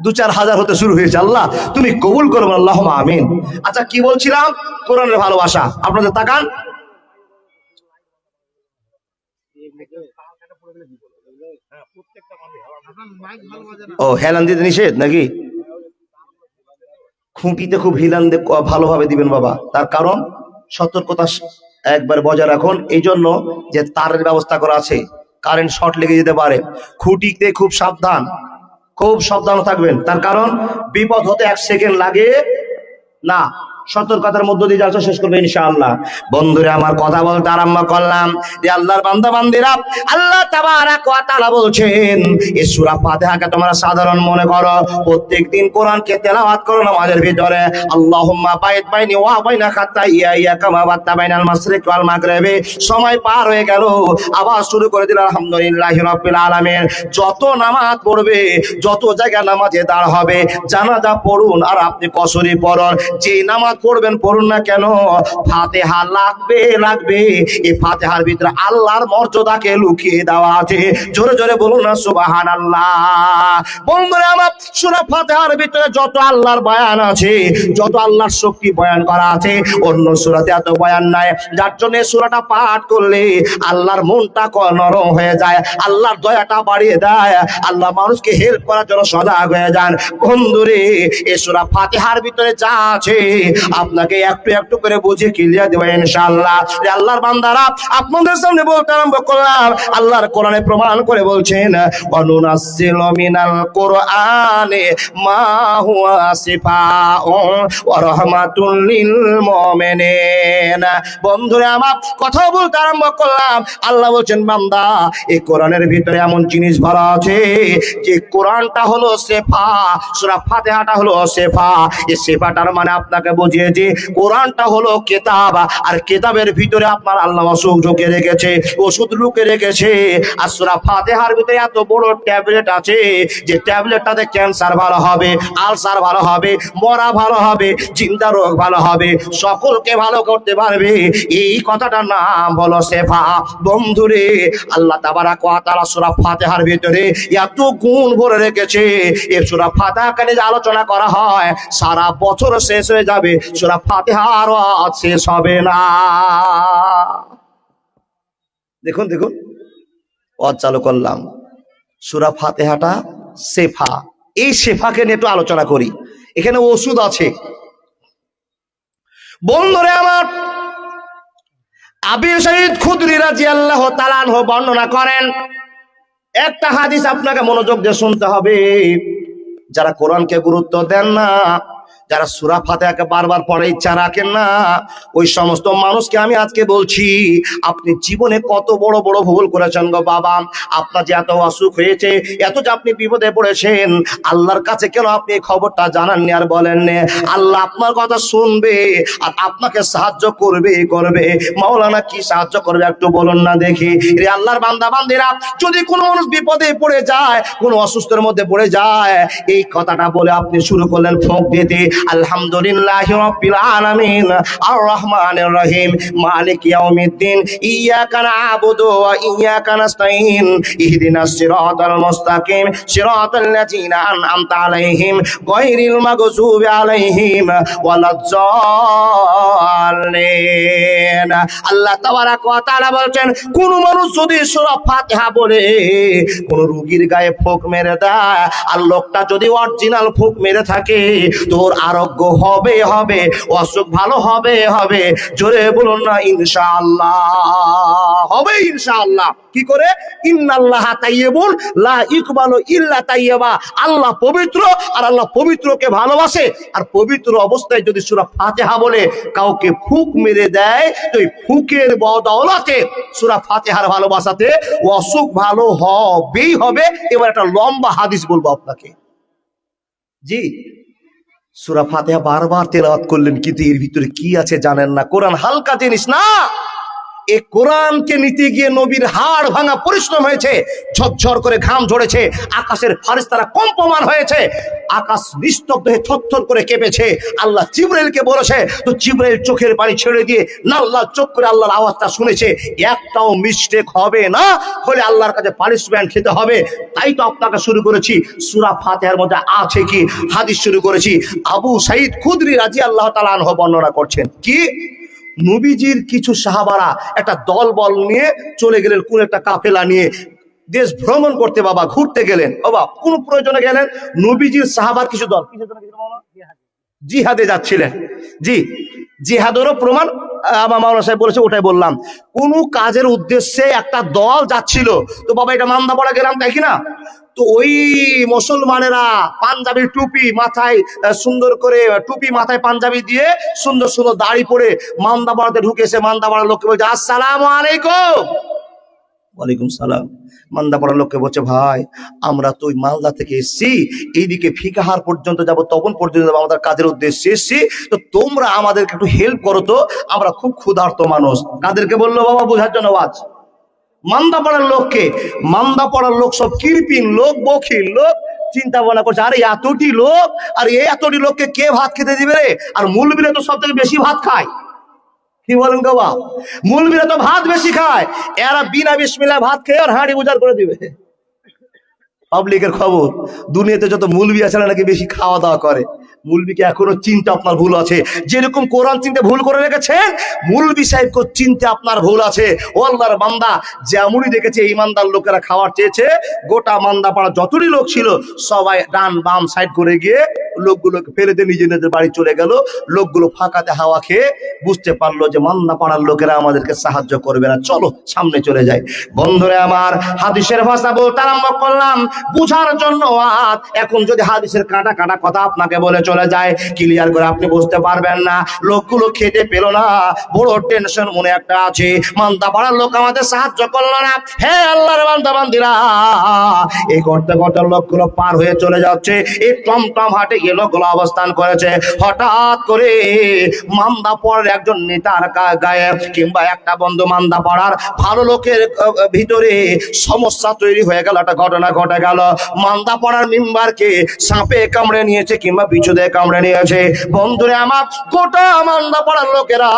S1: 2-4 হাজার হতে শুরু হয়েছে। আল্লাহ তুমি কবুল করো, আল্লাহুম্মা আমিন। আচ্ছা কি বলছিলাম? কোরআনের ভালোবাসা। আপনাদের তাকান, ও হেলান দিতে নিষেধ নাকি? খুঁটিতে খুব হিলান ভালোভাবে দিবেন বাবা, তার কারণ সতর্কতা একবার বজায় রাখুন। এই জন্য যে তারের ব্যবস্থা করা আছে, কারেন্ট শর্ট লেগে যেতে পারে। খুঁটিতে খুব সাবধান, খুব সাবধান থাকবেন, তার কারণ বিপদ হতে 1 সেকেন্ড লাগে না। সতর্কতার মধ্য দিয়ে যাচ্ছে, শেষ করবে ইনশাআল্লাহ। বন্ধুরা আমার কথা বলতে আরম্ভ করলাম যে আল্লাহর বান্দা বান্দিরা, আল্লাহ তাবারাক ওয়া তাআলা বলছেন এই সূরা ফাতিহাকে তোমরা সাধারণ মনে করো, প্রত্যেকদিন কোরআনকে তেলাওয়াত করো নামাজের ভিতরে। আল্লাহুম্মা বাইত বাইনি ওয়া বাইনা খাতাইয়া কামা বাত্তা বাইনাল মাশরিক ওয়াল মাগরিবি। সময় পার হয়ে গেল, আবার শুরু করে দিল আলহামদুলিল্লাহি রাব্বিল আলামিন। যত নামাজ পড়বে, যত জায়গায় নামাজে দাঁড় হবে, জানাজা পড়ুন আর আপনি কসরি পড়ুন, যে নামাজ পড়বেন পড়ুন না কেন, ফাতিহা লাগবে লাগবে। এই ফাতিহার ভিতরে আল্লাহর মর্যাদাকে লুকিয়ে দেওয়া আছে। জোরে জোরে বলুন না সুবহানাল্লাহ। বন্ধুরা আমার, সূরা ফাতিহার ভিতরে যত আল্লাহর বয়ান আছে, যত আল্লাহর শক্তি বয়ান করা আছে, অন্য সূরাতে এত বয়ান নাই। যার জন্য এই সূরাটা পাঠ করলে আল্লাহর মনটা নরম হয়ে যায়, আল্লাহর দয়াটা বাড়িয়ে দেয়, আল্লাহ মানুষকে হেল্প করার জন্য সজাগ হয়ে যান। বন্ধুরে এই সূরা ফাতিহার ভিতরে যা আছে আপনাকে একটু একটু করে বুঝে ক্লিয়ার দেব ইনশাআল্লাহ। আল্লাহর বান্দারা আপনাদের সামনে বলতে আরম্ভ করলাম, আল্লাহর কোরআনে প্রমাণ করে বলছেন ওয়ানুনাজ্জিলু মিনাল কোরআনি মা হুয়া শিফাউন ওয়া রাহমাতুল লিল মুমিনিন। বন্ধুরা আমার, কথা বলতে আরম্ভ করলাম, আল্লাহ বলছেন বান্দা এই কোরআনের ভিতরে এমন জিনিস ভরা আছে যে কোরআনটা হলো শিফা, সূরা ফাতিহাটা হলো শিফা। এই শিফাটার মানে আপনাকে বুঝিয়ে জি জি, কোরআনটা হলো কেতাব, আর কেতাবের ভিতরে আপনার আল্লাহ ওষুধ ঢুকে রেখেছে, ওষুধ ঢুকে রেখেছে। আর সূরা ফাতিহার ভিতরে এত বড় ট্যাবলেট আছে যে ট্যাবলেটটাতে ক্যান্সার ভালো হবে, আলসার ভালো হবে, মরা ভালো হবে, চিন্তা রোগ ভালো হবে, সকলকে ভালো করতে পারবে। এই কথাটার নাম হলো শেফা। বন্ধুরে, আল্লাহ তাবারাক ওয়া তাআলা সূরা ফাতিহার ভিতরে এত গুণ ভরে রেখেছে। এই সূরা ফাতিহাকে নিয়ে আলোচনা করা হয়, সারা বছর শেষ হয়ে যাবে, সূরা ফাতিহার ওয়াজ শেষ হবে না। দেখুন দেখুন, ওয়াজ চালু করলাম, সূরা ফাতিহাটা শেফা। এই শেফাকে নিয়ে একটু আলোচনা করি। এখানে ওষুধ আছে। বন্ধুরে আমার, আবু সাঈদ খুদরি রাদিয়াল্লাহু তাআলা আনহু বর্ণনা করেন, একটা হাদিস আপনাকে মনোযোগ দিয়ে শুনতে হবে। যারা কোরআনকে গুরুত্ব দেন না, যারা সূরা ফাতিহাকে বারবার পড়ার ইচ্ছা রাখেন না, ওই সমস্ত মানুষকে আমি আজকে বলছি, আপনি জীবনে কত বড় বড় ভুল করেছেন গো বাবা। আপনার যে এত অসুখ হয়েছে, এত যে আপনি বিপদে পড়েছেন, আল্লাহর কাছে কেন আপনি এই খবরটা জানাননি আর বলেননি? আল্লাহ আপনার কথা শুনবে আর আপনাকে সাহায্য করবে করবে। মাওলানা কি সাহায্য করবে একটু বলুন না দেখি। রে আল্লাহর বান্দা বান্দিরা, যদি কোনো মানুষ বিপদে পড়ে যায়, কোনো অসুস্থের মধ্যে পড়ে যায়, এই কথাটা বলে আপনি শুরু করলেন ফোঁক দিতে, আলহামদুলিল্লাহি রাব্বিল আলামিন আর রহমানির রহিম মালিক ইয়াউমিদ্দিন ইয়াকা না'বুদু ওয়া ইয়াকা নাস্তাইন ইহদিনাস সিরাতাল মুস্তাকিম সিরাতাল লাযিনা আন'আমতা আলাইহিম গায়রিল মাগযুবি আলাইহিম ওয়ালাদ-দাল্লিন। আল্লাহ তাবারাক ওয়া তাআলা বলেন, কোন মানুষ যদি সূরা ফাতিহা বলে কোন রোগীর গায়ে ফোঁক মেরে দেয়, আর লোকটা যদি অরিজিনাল ফোঁক মেরে থাকে, তোর আরোগ্য হবে হবে, অসুখ ভালো হবে হবে। জোরে বলুন না ইনশাআল্লাহ। হবে ইনশাআল্লাহ। কি করে? ইন্নাল্লাহা তাইয়্যিবুন লা ইকবালু ইল্লা তাইয়্যিবা। আল্লাহ পবিত্র, আর আল্লাহ পবিত্রকে ভালোবাসে। আর পবিত্র অবস্থায় যদি সূরা ফাতিহা বলে কাউকে ফুক মেরে দেয়, তো এই ফুকের বদৌলতে সূরা ফাতিহার ভালোবাসাতে অসুখ ভালো হবেই হবে। এবার একটা লম্বা হাদিস বলবো আপনাকে। জি, সূরা ফাতিহা বারবার তেলাওয়াত করলেন, কিন্তু এর ভিতরে কি আছে জানেন না। কোরআন হালকা জিনিস না। এই কোরআনকে নিতে গিয়ে নবীর হাড় ভাঙা পরিশ্রম হয়েছে, ঝরঝর করে ঘাম ঝরেছে, আকাশের ফারেশতারা কম্পমান হয়েছে, আকাশ নিস্তব্ধ হয়ে থরথর করে কেঁপেছে। আল্লাহ জিবরাইলকে বলেছে, তো জিবরাইল চোখের পানি ছেড়ে দিয়ে নাল্লা চোখ করে আল্লাহর আওয়াজটা শুনেছে। একটাও মিস্টেক হবে না, হলে আল্লাহর কাছে পানিশমেন্ট খেতে হবে। তাই তো আপনাকে শুরু করেছি সূরা ফাতিহার মধ্যে আছে কি, হাদিস শুরু করেছি। আবু সাঈদ খুদরি রাদিয়াল্লাহু তাআলা আনহু বর্ণনা করছেন, কি নবীজির কিছু সাহাবারা একটা দল বল নিয়ে চলে গেলেন, কোন একটা কাফেলা নিয়ে দেশ ভ্রমণ করতে, বাবা ঘুরতে গেলেন, বাবা কোন প্রয়োজনে গেলেন। নবীজির সাহাবার কিছু দল জিহাদে যাচ্ছিলেন। জি, জিহাদেরও প্রমাণ আমার মাওলানা সাহেব বলেছে, ওটাই বললাম। কোন কাজের উদ্দেশ্যে একটা দল যাচ্ছিল, তো বাবা এটা মান্দা পড়া গেলাম, তাই কিনা? তো ওই মুসলমানেরা পাঞ্জাবি টুপি মাথায়, সুন্দর করে টুপি মাথায় পাঞ্জাবি দিয়ে সুন্দর সুন্দর দাড়ি পরে মান্দাবাড়াতে ঢুকেছে। মান্দাবাড়ার লোককে বলছে, আসসালামু আলাইকুম। ওয়ালাইকুম সালাম। মান্দাপাড়ার লোককে বলছে, ভাই আমরা তো ওই মালদা থেকে এসছি, এইদিকে ফিকাহার পর্যন্ত যাব, তখন পর্যন্ত যাবো, আমাদের কাজের উদ্দেশ্যে এসছি, তো তোমরা আমাদেরকে একটু হেল্প করো তো, আমরা খুব ক্ষুধার্ত মানুষ। কাদেরকে বললো বাবা বোঝার জন্য আওয়াজ? মান্দাপাড়ার লোককে। মান্দাপাড়ার লোক সব কিরপিন লোক, বখির লোক, চিন্তা ভাবনা করছে, আরে এতটি লোক, আর এই এতটি লোককে কে ভাত খেতে দিবে রে? আর মৌলবীরা তো সব থেকে বেশি ভাত খায়। কি বলেন গো বাবা? মৌলবীরা তো ভাত বেশি খায়, এরা বিনা বিসমিল্লাহ ভাত খেয়ে আর হাঁড়ি উজাড় করে দিবে। পাবলিকের খবর, দুনিয়াতে যত মৌলবী আছে নাকি বেশি খাওয়া দাওয়া করে। মৌলবীকে এখনো চিন্তা আপনার ভুল আছে, যেরকম কোরআন চিনতে ভুল করে রেখেছেন, মৌলবী সাহেবকে চিনতে আপনার ভুল আছে। ও আল্লাহর বান্দা, যেমনই দেখেছে ইমানদার লোকেরা খাওয়ার চেয়েছে, গোটা মান্দাপাড়া যতটি লোক ছিল সবাই ডান বাম সাইড করে গিয়ে লোকগুলোকে ফেলে দিয়ে নিজে নিজের বাড়ি চলে গেল। লোকগুলো ফাঁকাতে হাওয়া খেয়ে বুঝতে পারলো যে মান্দাপাড়ার লোকেরা আমাদেরকে সাহায্য করবে না, চলো সামনে চলে যাই। বন্ধুরা আমার, হাদিসের ভাষা বলতে আরম্ভ করলাম বুঝার জন্য। এখন যদি হাদিসের কাটা কাটা কথা আপনাকে বলে চলে যায়, ক্লিয়ার করে আপনি বুঝতে পারবেন না। লোকগুলো খেতে পেল না, বড় টেনশন মনে একটা আছে। মান্দাপাড়ার লোক আমাদের সাহায্য করলো না। হে আল্লাহর বান্দা বান্দিরা, এই করতে করতে লোকগুলো পার হয়ে চলে যাচ্ছে। এই টমটম হাটে এই লোকগুলো অবস্থান করেছে। হঠাৎ করে মান্দা পড়ার একজন নেতার গায়ে কিংবা একটা বন্ধু মান্দা পড়ার ভালো লোকের ভিতরে সমস্যা তৈরি হয়ে গেল, একটা ঘটনা ঘটে গেল। মান্দা পড়ার মিম্বারকে সাপে কামড়ে নিয়েছে কিংবা বিছুদে কামড়ে নিয়েছে। বন্ধুরে আমার, গোটা মান্দা পড়ার লোকেরা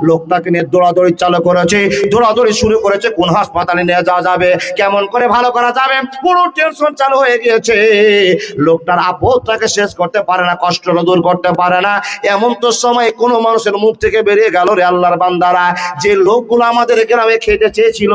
S1: লোকটাকে নিয়ে দৌড়াদৌড়ি চালু করেছে, দৌড়াদৌড়ি শুরু করেছে কোন হাসপাতালে নিয়ে যাওয়া যাবে, কেমন করে ভালো করা যাবে, পুরো টেনশন চালু হয়ে গিয়েছে। লোকটার আপদটাকে শেষ করতে পারে না, কষ্টটা দূর করতে পারে না। এমন তো সময় কোনো মানুষের মুখ থেকে বেরিয়ে গেল, রে আল্লাহর বান্দারা, যে লোকগুলো আমাদের গ্রামে খেতে চেয়েছিল,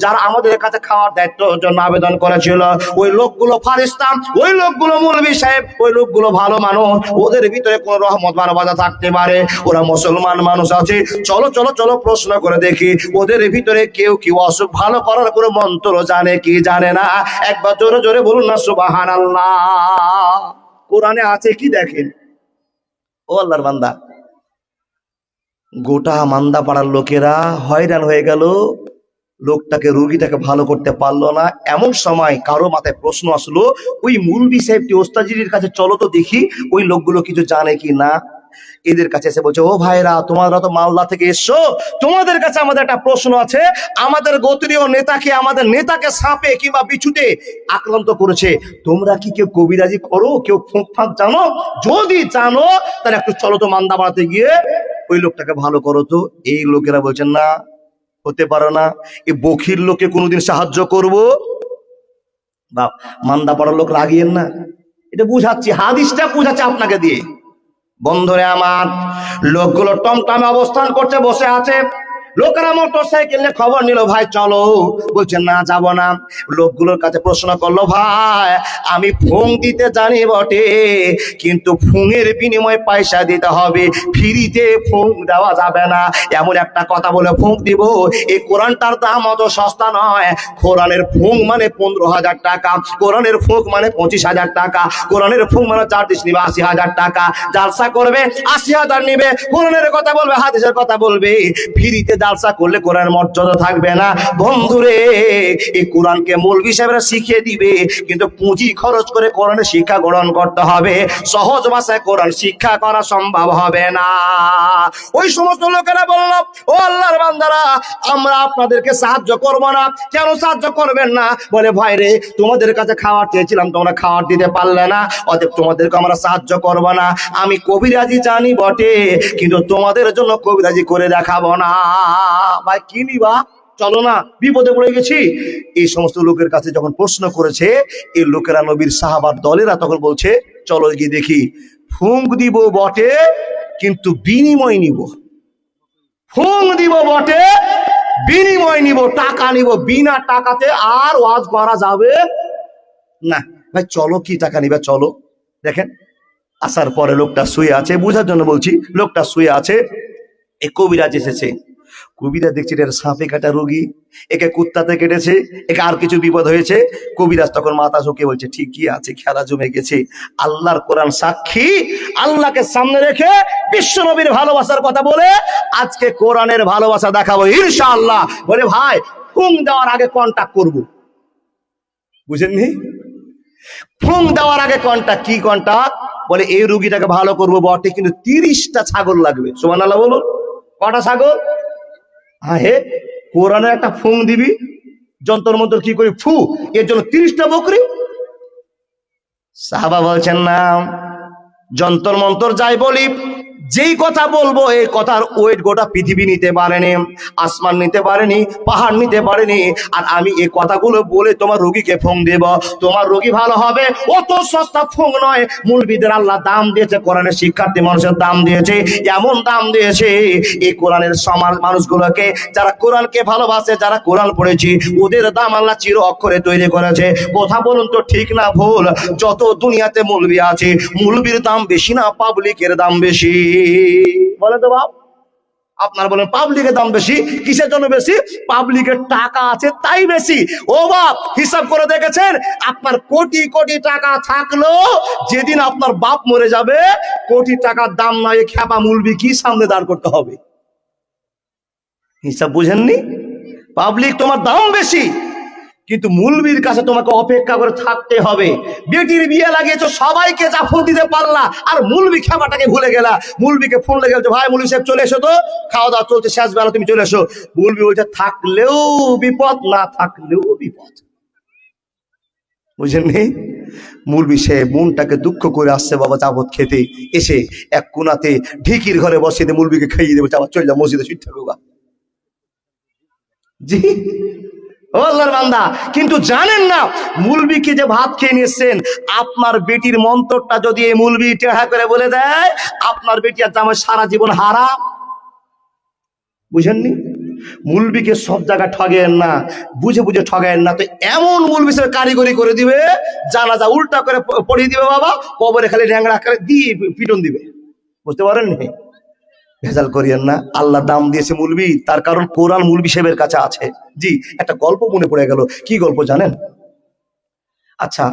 S1: যারা আমাদের কাছে খাওয়ার দায়িত্বের জন্য আবেদন করেছিল, ওই লোকগুলো ফারিস্তা, ওই লোকগুলো মৌলভী সাহেব, ওই লোকগুলো ভালো মানুষ, ওদের ভিতরে কোন রহমত ভালোবাসা থাকতে পারে? ওরা মুসলমান মানুষ আছে, চলো চলো চলো প্রশ্ন করে দেখি ওদের ভিতরে কেউ কি অসুখ ভালো করার কোনো মন্ত্র জানে কি জানে না? একবার জোরে জোরে বলুন না সুবহানাল্লাহ। কোরআনে আছে কি দেখেন। ও আল্লাহর বান্দা, গোটা মান্দা পাড়ার লোকেরা হয়রান হয়ে গেল, লোকটাকে, রোগীটাকে ভালো করতে পারলো না। এমন সময় কারো মাথায় প্রশ্ন আসলো, ওই মুলবি সাহেবটি ওস্তাজির কাছে চলো তো দেখি ওই লোকগুলো কিছু জানে কি না। এদের কাছে এসে বলছে, ও ভাইরা, তোমরা তো মালদা থেকে এসছো, তোমাদের কাছে আমাদের একটা প্রশ্ন আছে। আমাদের গোত্রীয় নেতাকে, আমাদের নেতাকে সাপে কিংবা বিছুতে আক্রান্ত করেছে, তোমরা কি কেউ কবিরাজি করো, কেউ ফুঁক ফাঁক জানো? যদি জানো তাহলে একটু চলো তো মান্দা বাড়াতে গিয়ে ওই লোকটাকে ভালো করো তো। এই লোকেরা বলছেন, না, হতে পারে না, এই বখির লোকে কোনোদিন সাহায্য করবো? বাপ, মান্দা পড়ার লোক রাগিয়েন না, এটা বুঝাচ্ছি, হাদিসটা বুঝাচ্ছে আপনাকে দিয়ে। বন্ধুরে আমার, লোকগুলো টমটমে অবস্থান করতে বসে আছে। লোকেরা মোটর সাইকেলে খবর নিল, ভাই চলো। বলছে না, যাব না। লোকগুলোর কাছে প্রশ্ন করলো, ভাই আমি ফুং দিতে জানি বটে, কিন্তু ফুঙের বিনিময়ে পয়সা দিতে হবে, ফ্রিতে ফুং দেওয়া যাবে না। এমন একটা কথা বলে ফুঁক দিব, এই কোরআনটার দাম অত সস্তা নয়। কোরআনের ফুং মানে 15,000 টাকা, কোরআনের ফুঁক মানে 25,000 টাকা, কোরআনের ফুঁক মানে 4 দিন নিবে 80,000 টাকা, জালসা করবে 80,000 নিবে, কোরআনের কথা বলবে, হাদিসের কথা বলবে। ফ্রিতে জালসা করলে কোরআনের মর্যাদা থাকবে না। বন্ধুরে, এই কোরআনকে মৌলভী সাহেবরা শিখিয়ে দিবে, কিন্তু পুঁজি খরচ করে কোরআনের শিক্ষা গ্রহণ করতে হবে। সহজ ভাষায় কোরআন শিক্ষা করা সম্ভব হবে না। ওই সমস্ত লোকেরা বলল, ও আল্লাহর বান্দারা, আমরা আপনাদেরকে সাহায্য করব না। কেন সাহায্য করবেন না? বলে, ভাই রে, তোমাদের কাছে খাবার চেয়েছিলাম, তোমরা খাবার দিতে পারলে না, অতএব তোমাদেরকে আমরা সাহায্য করব না। আমি কবিরাজি জানি বটে, কিন্তু তোমাদের জন্য কবিরাজি করে দেখাবো না। ভাই কি নিবা, চলো না, বিপদে পড়ে গেছি। এই সমস্ত লোকের কাছে যখন প্রশ্ন করেছে, এই লোকেরা, নবীর সাহাবার দলেরা তখন বলছে, চলো গিয়ে দেখি। ফুঁক দিব বটে, কিন্তু বিনিময় নিব। ফুঁক দিব বটে, বিনিময় নিব, টাকা নিব। বিনা টাকাতে আর ওয়াজ করা যাবে না। ভাই চলো, কি টাকা নিবে, চলো। দেখেন, আসার পরে লোকটা শুয়ে আছে, বুঝার জন্য বলছি, লোকটা শুয়ে আছে। এ কবিরাজ এসেছে। কবিরাজ দেখছে এটা সাপে কাটা রোগী, একে কুত্তাতে কেটেছে, একে আর কিছু বিপদ হয়েছে। কবিরাজ তখন মাথা ঝুঁকে বলছে, ঠিকই আছে, খেলা জমে গেছে। আল্লাহর কোরআন সাক্ষী, আল্লাহকে সামনে রেখে বিশ্ব নবীর ভালোবাসার কথা বলে আজকে কোরআনের ভালোবাসা দেখাবো ইনশাআল্লাহ। বলে, ভাই ফুং দেওয়ার আগে কন্টাক্ট করবো। বুঝেননি? ফুং দেওয়ার আগে কন্টাক্ট। কি কন্টাক্ট? বলে, এই রুগীটাকে ভালো করবো বটে, কিন্তু 30টা ছাগল লাগবে। সুবহানাল্লাহ বলুন। কটা ছাগল? হ্যাঁ, হে, কোরআনে একটা ফুং দিবি, যন্তর মন্তর কি করি ফু, এর জন্য 30টা বকরি। সাহাবা বলছেন, না, যন্তর মন্তর যাই বলি, যেই কথা বলবো এই কথার ওয়েট গোটা পৃথিবী নিতে পারেনি, আসমান নিতে পারেনি, পাহাড় নিতে পারেনি। আর আমি এই কথাগুলো বলে তোমার রোগীকে ফুং দেব, তোমার রোগী ভালো হবে। অত সস্তা ফুং নয়। মুলবিদের আল্লাহ দাম দিয়েছে, কোরআনের শিক্ষার্থী মানুষের দাম দিয়েছে, এমন দাম দিয়েছে, এই কোরআনের সমাজ মানুষগুলোকে, যারা কোরআনকে ভালোবাসে, যারা কোরআন পড়েছি, ওদের দাম আল্লাহ চির অক্ষরে তৈরি করেছে। কথা বলুন তো, ঠিক না ভুল? যত দুনিয়াতে মুলবি আছে, মুলবির দাম বেশি না পাবলিকের দাম বেশি? বলে তো বাপ, আপনার বলেন পাবলিকের দাম বেশি। কিসের জন্য বেশি? পাবলিকের টাকা আছে তাই বেশি। ও বাপ, হিসাব করে দেখেছেন? আপনার কোটি কোটি টাকা থাকলো, যেদিন আপনার বাপ মরে যাবে, কোটি টাকার দাম নয়, খ্যাপা মুলবি কি সামনে দাঁড় করতে হবে? হিসাব বুঝেননি? পাবলিক তোমার দাম বেশি, কিন্তু মুলবির কাছে তোমাকে অপেক্ষা করে থাকতে হবে। বেটির বিয়ে লাগিয়েছো, সবাইকে জাফর দিতে পারলা, আর মুলবি খাবারটাকে ভুলে গেলা। মুলবিকে ফোন লেগে বলছে, ভাই মুলবি সাহেব চলে এসো তো, খাওয়া দাওয়া চলছে, শেষ বেলা তুমি চলে এসো। মুলবি বলছে, থাকলেও বিপদ, না থাকলেও বিপদ। বুঝেননি? মুলবি সে মনটাকে দুঃখ করে আসছে বাবা জাবত খেতে, এসে এক কোনাতে ঢিকির ঘরে বসিয়ে দিয়ে মুলবিকে খাইয়ে দেবে, আবার চলে যা মসজিদে শুয়ে থাকবো। জি ও আল্লাহর বান্দা, কিন্তু জানেন না মুলবিকে যে ভাত খেয়ে নিয়েছেন, আপনার বেটির মন্তরটা যদি এই মুলবি টেহা করে বলে দেয়, আপনার বেটি আর জামাই সারা জীবন হারাম। বুঝেননি? মুলবিকে সব জায়গায় ঠগেন না, বুঝে বুঝে ঠগেন না। তো এমন মুলবি সে কারিগরি করে দিবে, জানাজা উল্টা করে পড়িয়ে দিবে বাবা, কবরে খালি র্যাংড়া করে দিয়ে পিটন দিবে। বুঝতে পারেন? ভেজাল করিয়েন না। আল্লাহ দাম দিয়েছে মুলবি, তার কারণ কোরআন মুলবি সাহেবের কাছে আছে। জি, একটা গল্প মনে পড়ে গেল। কি গল্প জানেন? আচ্ছা,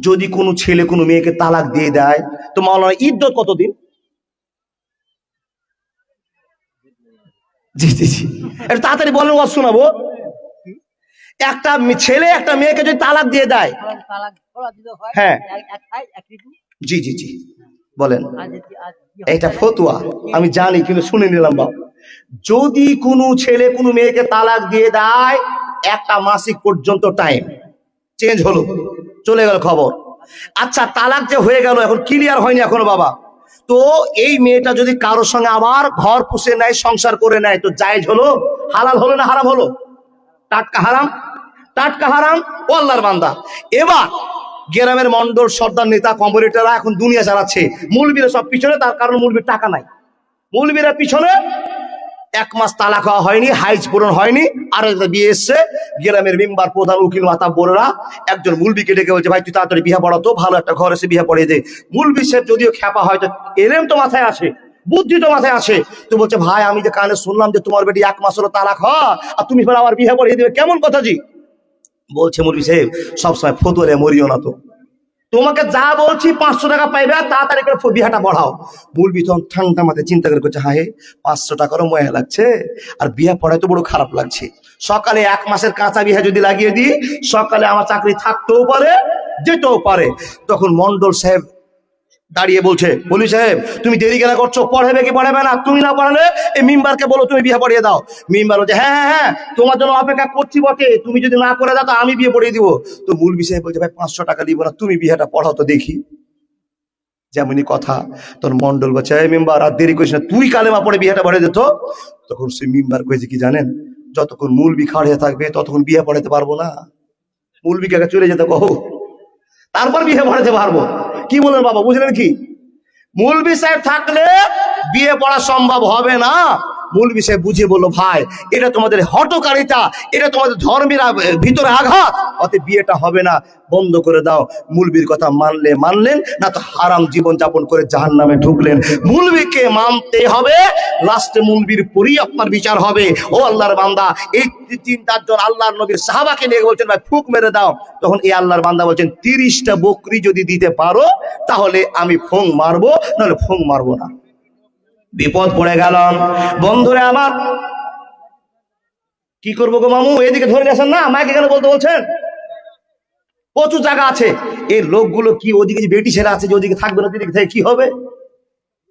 S1: যদি কোনো ছেলে কোনো মেয়েকে তালাক দিয়ে দেয়, তো মাওলানা ইদ্যত কতদিন? জি জি জি, একটু তাড়াতাড়ি বলেন, ওয়াজ শোনাবো। একটা ছেলে একটা মেয়েকে যদি তালাক দিয়ে দেয়, হ্যাঁ, জি জি জি, বলেন। এটা ফতুয়া আমি জানি, কিন্তু শুনে নিলাম বাবা। যদি কোনো ছেলে কোনো মেয়েকে তালাক দিয়ে দেয়, একটা মাসিক পর্যন্ত টাইম চেঞ্জ হলো, চলে গেল খবর। আচ্ছা, তালাক যে হয়ে গেল, এখন ক্লিয়ার হয়নি এখনো বাবা, তো এই মেয়েটা যদি কারোর সঙ্গে আবার ঘর পুষে নেয়, সংসার করে নেয়, তো জায়েজ হলো? হালাল হলো না হারাম হলো? টাটকা হারাম, টাটকা হারাম। ও আল্লাহর বান্দা, এবার গ্রামের মন্ডল সর্দার নেতা কম্পিউটাররা এখন দুনিয়া চালাচ্ছে, মুলবিরা সব পিছনে, তার কারণ মুলবির টাকা নাই। মুলবিরা পিছনে, 1 মাস তালাক হওয়া হয়নি, হাইজ পূরণ হয়নি, আর একটা বিয়ে এসছে। গ্রামের মেম্বার, প্রধান, উকিল, মাতা বোনেরা একজন মুলবিকে ডেকে বলছে, ভাই তুই তাড়াতাড়ি বিয়ে পড়াতো, ভালো একটা ঘর এসে বিয়ে পড়িয়ে দে। মুলবি সাহেব যদিও খ্যাপা, হয়তো এলেম তো মাথায় আসে, বুদ্ধি তো মাথায় আসে, তো বলছে, ভাই আমি যে কানে শুনলাম যে তোমার বেটি 1 মাস হলো তালাক হয়, আর তুমি ফের আবার বিয়ে পড়িয়ে দেবে, কেমন কথা জি? বলছে, মুলবি সাহেব সবসময় ফতুয়ারে মরিও না তো, তোমাকে যা বলছি 500 টাকা পাইবে, তাড়াতাড়ি করে বিহাটা বড়াও। মুলবি তখন ঠান্ডা মাথায় চিন্তা করে করছে, হ্যাঁ 500 টাকারও ময়া লাগছে, আর বিয়া পড়ায় তো বড় খারাপ লাগছে। সকালে 1 মাসের কাঁচা বিহা যদি লাগিয়ে দিই, সকালে আমার চাকরি থাকতেও পারে, যেতেও পারে। তখন মন্ডল সাহেব দাঁড়িয়ে বলছে, বলি সাহেব তুমি দেরি কেন করছো, পড়াবে কি পড়াবে না? তুমি না পড়ালে এই মেম্বারকে বলো তুমি বিয়ে পড়িয়ে দাও। মেম্বার বলছে, হ্যাঁ হ্যাঁ হ্যাঁ, তোমার জন্য অপেক্ষা করছি বটে, তুমি যদি না করে দাও তো আমি বিয়ে পড়িয়ে দিব। তো মুলবি সাহেব বলছে, ভাই 500 টাকা দিব না, তুমি বিয়েটা পড়াও তো দেখি। যেমনই কথা, তখন মন্ডল বলছে, এই মেম্বার আর দেরি করিস না, তুই কালেমা পড়ে বিয়েটা পড়ে দিত। তখন সেই মেম্বার কয়েছে কি জানেন, যতক্ষণ মুলবি খাড়িয়ে থাকবে ততক্ষণ বিয়ে পড়াতে পারবো না, মুলবিকে আগে চলে যেতে কহো, তারপর বিয়ে পড়াতে পারবো। কি বলেন বাবা, বুঝলেন কি? মুলবি সাহেব থাকলে বিয়ে পড়া সম্ভব হবে না। মুলবি সাহেব বুঝিয়ে বললো, ভাই এটা তোমাদের হঠকারিতা, এটা তোমাদের ধর্মের ভিতরে আঘাত, অতএব বিয়েটা হবে না, বন্ধ করে দাও। মুলবির কথা মানলে মানলেন, না তো হারাম জীবন যাপন করে জাহান্নামে ঢুকলেন। মুলবিকে মানতে হবে, লাস্টে মুলবির পরই আপনার বিচার হবে। ও আল্লাহর বান্দা, এই 3-4 জন আল্লাহর নবীর সাহাবাকে নিয়ে বলছেন, ভাই ফুক মেরে দাও। তখন এই আল্লাহর বান্দা বলছেন, 30টা বকরি যদি দিতে পারো তাহলে আমি ফোং মারবো, নাহলে ফোং মারবো না। বিপদ পড়ে গেলাম বন্ধুরা আমার, কি করবো গো মামু, এদিকে ধরে আসেন না, মাকে কেন বলতে বলছেন? প্রচুর জায়গা আছে। এই লোকগুলো কি, ওদিকে যে বেটি ছেলে আছে যে ওদিকে থাকবে না, ওদিকে থেকে কি হবে?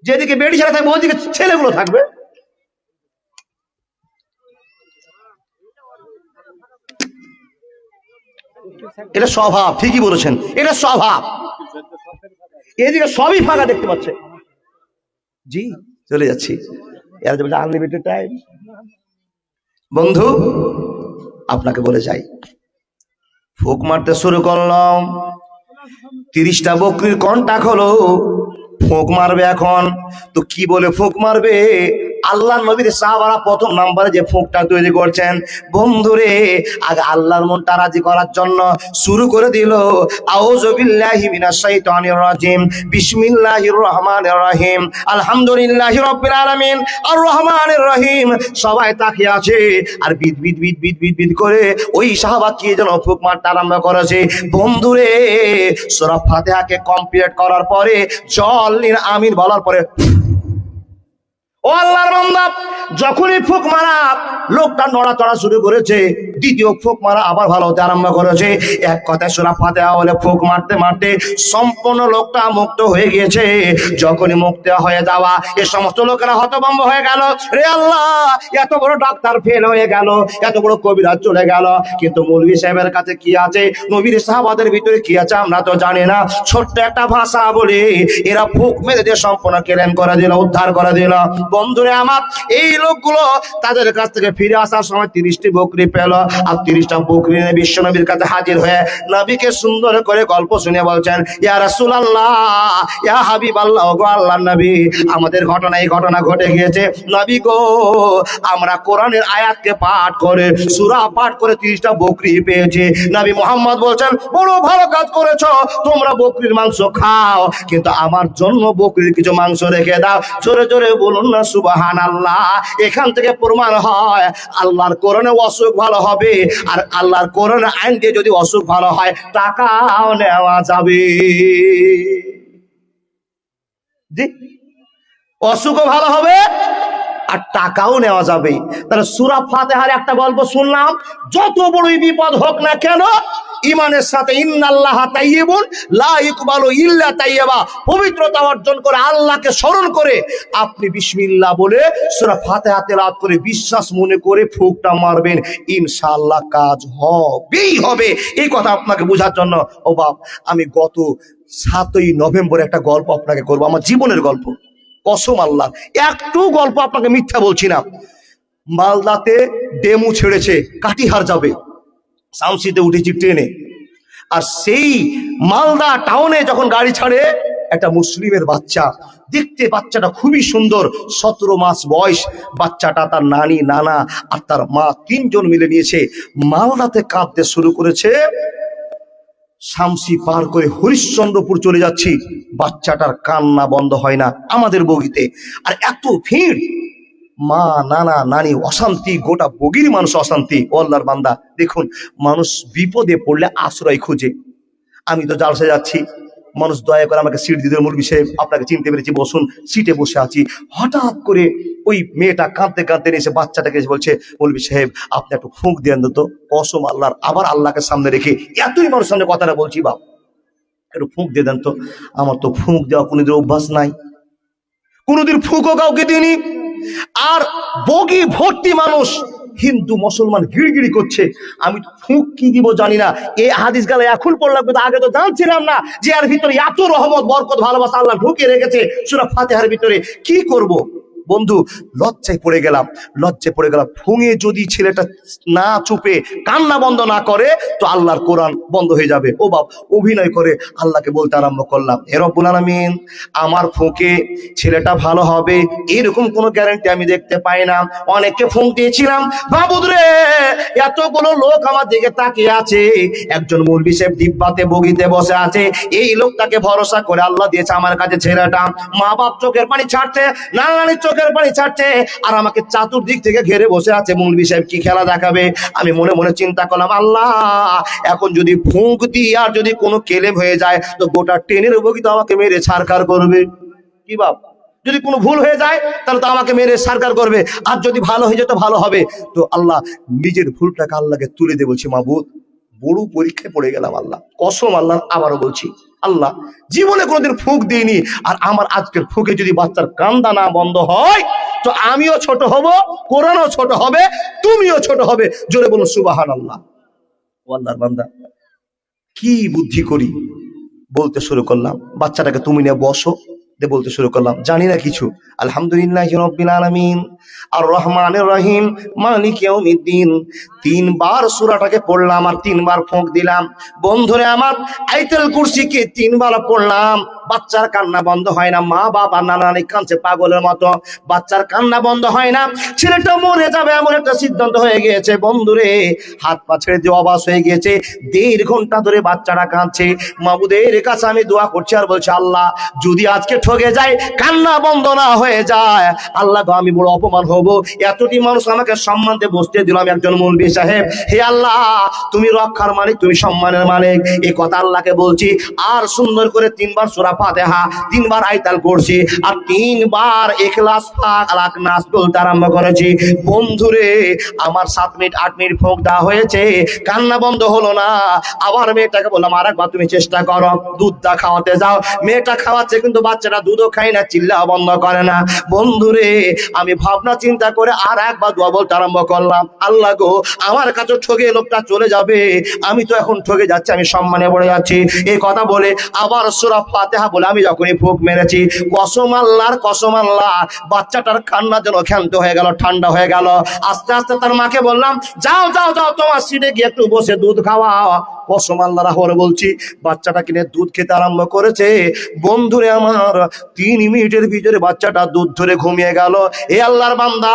S1: যেদিকে বেটি ছেলে থাকবে ওদিকে ছেলেগুলো থাকবে। এটা স্বভাব, ঠিকই বলেছেন, এটা স্বভাব। এদিকে সবই ফাঁকা দেখতে পাচ্ছে। জি, চলে যাচ্ছি, আনলিমিটেড টাইম। বন্ধু আপনাকে বলে যাই, ফুক মারতে শুরু করলাম, 30টা বকরির কন্টাক্ট হলো, ফুক মারবে এখন। তো কি বলে ফুক মারবে? আল্লাহর নবীর সাহাবারা প্রথম নাম্বারে যে ফুকটা তৈরি করছেন, বন্ধুরে আগে আল্লাহর মনটা রাজি করার জন্য শুরু করে দিল, আউযু বিল্লাহি মিনাশ শাইতানির রাজিম, বিসমিল্লাহির রহমানির রহিম, আলহামদুলিল্লাহি রাব্বিল আলামিন, আর রহমানির রহিম। সবাই তাকিয়ে আছে, আর বিদ বিদ বিদ বিদ বিদ বিদ করে ওই সাহাবা কি যেন ফুক মারতে আরম্ভ করেছে। বন্ধুরে সূরা ফাতিহাকে কমপ্লিট করার পরে জল্লিন আমিন বলার পরে, ও আল্লাহর বান্দা, যখনই ফুক মারা লোকটা নড়াচড়া শুরু করেছে, দ্বিতীয় ফুক মারা আবার ভালো হতে আরম্ভ করেছে। এক কথায় সূরা ফাতিহা বলে ফুক মারতে মারতে সম্পূর্ণ লোকটা মুক্ত হয়ে গিয়েছে। যখনই মুক্ত হয়ে যাওয়া এ সমস্ত লোকেরা হতভম্ব হয়ে গেল, রে আল্লাহ, এত বড় ডাক্তার ফেল হয়ে গেল, এত বড় কবিরাজ চলে গেল, কিন্তু মৌলভী সাহেবের কাছে কি আছে, নবীর সাহাবাদের ভিতরে কি আছে আমরা তো জানি না। ছোট্ট একটা ভাষা বলে এরা ফুক মেরে দিয়ে সম্পূর্ণ কেলেন করে দিল, উদ্ধার করে দিল। বন্ধুরে আমার, এই লোকগুলো তাদের কাছ থেকে ফিরে আসার সময় 30টি বকরি পেল, আর 30টা বকরি নিয়ে বিশ্ব নবীর কাছে হাজির হয়ে নবীকে সুন্দর করে গল্প শুনে বলছেন, ইয়া রাসূলুল্লাহ, ইয়া হাবিবাল্লাহ, গো আল্লাহর নবী, আমাদের ঘটনা এই ঘটনা ঘটে গিয়েছে। নবী গো, আমরা কোরআনের আয়াতকে পাঠ করে, সূরা পাঠ করে 30টা বকরি পেয়েছি। নবী মুহাম্মদ বলছেন, বড় ভালো কাজ করেছো, তোমরা বকরির মাংস খাও, কিন্তু আমার জন্য বকরির কিছু মাংস রেখে দাও। জোরে জোরে বলুন না সুবহানাল্লাহ। এখান থেকে প্রমাণ হয় আল্লাহর কোরআনে অসুখ ভালো হবে, আর আল্লাহর কোরআনের আইন দিয়ে যদি অসুখ ভালো হয় টাকাও নেওয়া যাবে। জি, অসুখও ভালো হবে আর টাকাও নেওয়া যাবে। তাহলে সূরা ফাতিহার একটা গল্প শুনলাম, যত বড়ই বিপদ হোক না কেন, ইমানের সাথে ইন্নাল্লাহা তাইয়্যিবুন লা ইকবালু ইল্লা তাইয়্যিবা, পবিত্রতা অর্জন করে আল্লাহকে স্মরণ করে আপনি বিসমিল্লাহ বলে সূরা ফাতিহা তেলাওয়াত করে বিশ্বাস মনে করে ফুঁকটা মারবেন, ইনশাআল্লাহ কাজ হবেই হবে। এই কথা আপনাকে বোঝার জন্য ও বাপ, আমি গত 7ই নভেম্বর একটা গল্প আপনাকে করব, আমার জীবনের গল্প, কসম আল্লাহ, একটু গল্প আপনাকে মিথ্যা বলছি না। মালদাতে ডেমু ছেড়েছে, কাটিহার যাবে, শামসিতে উঠেছি ট্রেনে, আর সেই মালদা টাউনে যখন গাড়ি ছাড়ে, একটা মুসলিমের বাচ্চা, দেখতে বাচ্চাটা খুবই সুন্দর, 17 মাস বয়স বাচ্চাটা, তার নানি, নানা আর তার মা 3 জন মিলে নিয়েছে মালদাতে কাঁদতে শুরু করেছে। শামসি পার করে হরিশ্চন্দ্রপুর চলে যাচ্ছি, বাচ্চাটার কান্না বন্ধ হয় না আমাদের বগিতে, আর এত ভিড়, মা, নানা, নানি অশান্তি, গোটা বগির মানুষ অশান্তি। ও আল্লাহর বান্দা, দেখুন, মানুষ বিপদে পড়লে আশ্রয় খুঁজে। আমি তো জালসে যাচ্ছি, মানুষ দয়া করে আমাকে সিট দিতে, মৌলভী সাহেব আপনাকে চিনতে পেরেছি, বসুন। সিটে বসে আছি, হঠাৎ করে ওই মেয়েটা কাঁদতে কাঁদতে এসে বাচ্চাটাকে এসে বলছে, মৌলভী সাহেব আপনি একটু ফুঁক দেন তো। কসম আল্লাহর, আবার আল্লাহকে সামনে রেখে এতই মানুষ সামনে কথাটা বলছি, বাপ একটু ফুঁক দিয়ে দেন তো। আমার তো ফুঁক দেওয়া কোনোদিন অভ্যাস নাই, কোনোদিন ফুঁকও কাউকে দিইনি, আর বগি ভর্তি মানুষ, হিন্দু মুসলমান গিড়গিড়ি করছে, আমি ফুঁক কি দিব জানি না। এই হাদিস গালে এখন পড়লাম, কিন্তু আগে তো জানছিলাম না যে এর ভিতরে এত রহমত, বরকত, ভালোবাসা আল্লাহ ঢুকিয়ে রেখেছে সূরা ফাতিহার ভিতরে। কি করব বন্ধু, লজ্জায় পড়ে গেলাম। ফুঁয়ে যদি ছেলেটা না চুপে কান্না বন্ধ না করে, তো আল্লাহর কোরআন বন্ধ হয়ে যাবে। ও বাপ, অভিনয় করে আল্লাহকে বলতে আরম্ভ করলাম, হে রব্বুল আলামিন, আমার ফুঁকে ছেলেটা ভালো হবে এরকম কোনো গ্যারান্টি আমি দেখতে পাই না। অনেককে ফুঁক দিয়েছিলাম, মাবুদ রে, এতগুলো লোক আমার দিকে তাকিয়ে আছে, একজন মৌলভী সাহেব ডিব্বাতে বগিতে বসে আছে, এই লোকটাকে ভরসা করে আল্লাহ দিয়েছে আমার কাছে ছেলেটা। মা বাপ চোখের পানি ছাড়ছে, নানানির চোখের পানি ছাড়ছে, আর আমাকে চতুর্দিক থেকে ঘেরে বসে আছে, মৌলভী সাহেব কি খেলা দেখাবে। আমি মনে মনে চিন্তা করলাম, আল্লাহ, এখন যদি ফুঁক দিই আর যদি কোনো কেলেম হয়ে যায়, তো গোটা ট্রেনের বগি তো আমাকে মেরে ছারখার করবে। কি বাপ, যদি কোনো ভুল হয়ে যায় তাহলে তো আমাকে মেরে সারকার করবে, আর যদি ভালো হয়ে যায় তো ভালো হবে। তো আল্লাহ, নিজের ভুলটাকে আল্লাহকে তুলে দিয়ে বলছি, মাবুদ, বড় পরীক্ষায় পড়ে গেলাম আল্লাহ, কসম আল্লাহ, আবারও বলছি, আল্লাহ, জীবনে কোনোদিন ফুঁক দিইনি, আর আমার আজকের ফুঁকে যদি বাচ্চার কান্দা না বন্ধ হয়, তো আমিও ছোট হব, কোরআনও ছোট হবে, তুমিও ছোট হবে। জোরে বলুন সুবহানাল্লাহ। ও আল্লাহর বান্দা, কি বুদ্ধি করি, বলতে শুরু করলাম, বাচ্চাটাকে তুমি নিয়ে বসো, বলতে শুরু করলাম, জানি না কিছু, আলহামদুলিল্লাহি রাব্বিল আলামিন আর রহমানির রহিম মালিক ইয়াউমিদ্দিন, 3 বার সূরাটাকে পড়লাম আর 3 বার ফুঁক দিলাম। বন্ধুরে আমার, আয়াতুল কুরসিকে 3 বার পড়লাম, বাচ্চার কান্না বন্ধ হয় না। মা বাবা নানানি কাঁদছে পাগলের মতো, বাচ্চার কান্না বন্ধ হয় না। ছেলেটা মরে যাবে এমন একটা সিদ্ধান্ত হয়ে গিয়েছে। বন্ধুরে, হাত পা ছেড়ে দিয়ে অবাস হয়ে গিয়েছে, 1.5 ঘন্টা ধরে বাচ্চাটা কাঁদছে। মাবুদের কাছে আমি দোয়া করছি আর বলছি, আল্লাহ, যদি আজকে ঠকে যায়, কান্না বন্ধ না হয়ে যায়, আল্লাহ গো, আমি বড় অপমান হব। এতটি মানুষ আমাকে সম্মান দিয়ে বসতে দিল, আমি একজন মৌলভী সাহেব। হে আল্লাহ, তুমি রক্ষার মালিক, তুমি সম্মানের মালিক, এই কথা আল্লাহকে বলছি। আর সুন্দর করে 3 বার সূরা ফাতিহা, 3 বার আয়াতুল কুরসি আর 3 বার ইখলাস ফালাক নাস বলতে আরম্ভ করেছি। বন্ধুরে আমার 7 মিনিট 8 মিনিট ফোঁক দেওয়া হয়েছে, কান্না বন্ধ হলো না। আবার মেয়েটাকে বললাম আরেকবার তুমি চেষ্টা করো, দুধটা খাওয়াতে যাও। মেয়েটা খাওয়াচ্ছে কিন্তু বাচ্চাটা দুধও খায় না, চিল্লা বন্ধ করে না। বন্ধুরে আমি ভাবনা চিন্তা করে আর একবার দোয়া বলতে আরম্ভ করলাম, আল্লাহ গো আমার কাছে ঠকে লোকটা চলে যাবে, আমি তো এখন ঠকে যাচ্ছি, আমি সম্মানে পড়ে যাচ্ছি। এই কথা বলে আবার সূরা ফাতিহা বলে আমি যখনই ফুঁক মেরেছি, কসম আল্লাহর কসম আল্লাহ, বাচ্চাটার কান্না যেন ক্ষান্ত হয়ে গেল, ঠান্ডা হয়ে গেল। আস্তে আস্তে তার মাকে বললাম যাও যাও যাও তোমার সিটে গিয়ে একটু বসে দুধ খাওয়াও। কসম আল্লাহর আহরে বলছি, বাচ্চাটা কিনে দুধ খেতে আরম্ভ করেছে। বন্ধুরে আমার 3 মিনিটের ভিতরে বাচ্চাটা দুধ ধরে ঘুমিয়ে গেল। এ আল্লাহর বান্দা,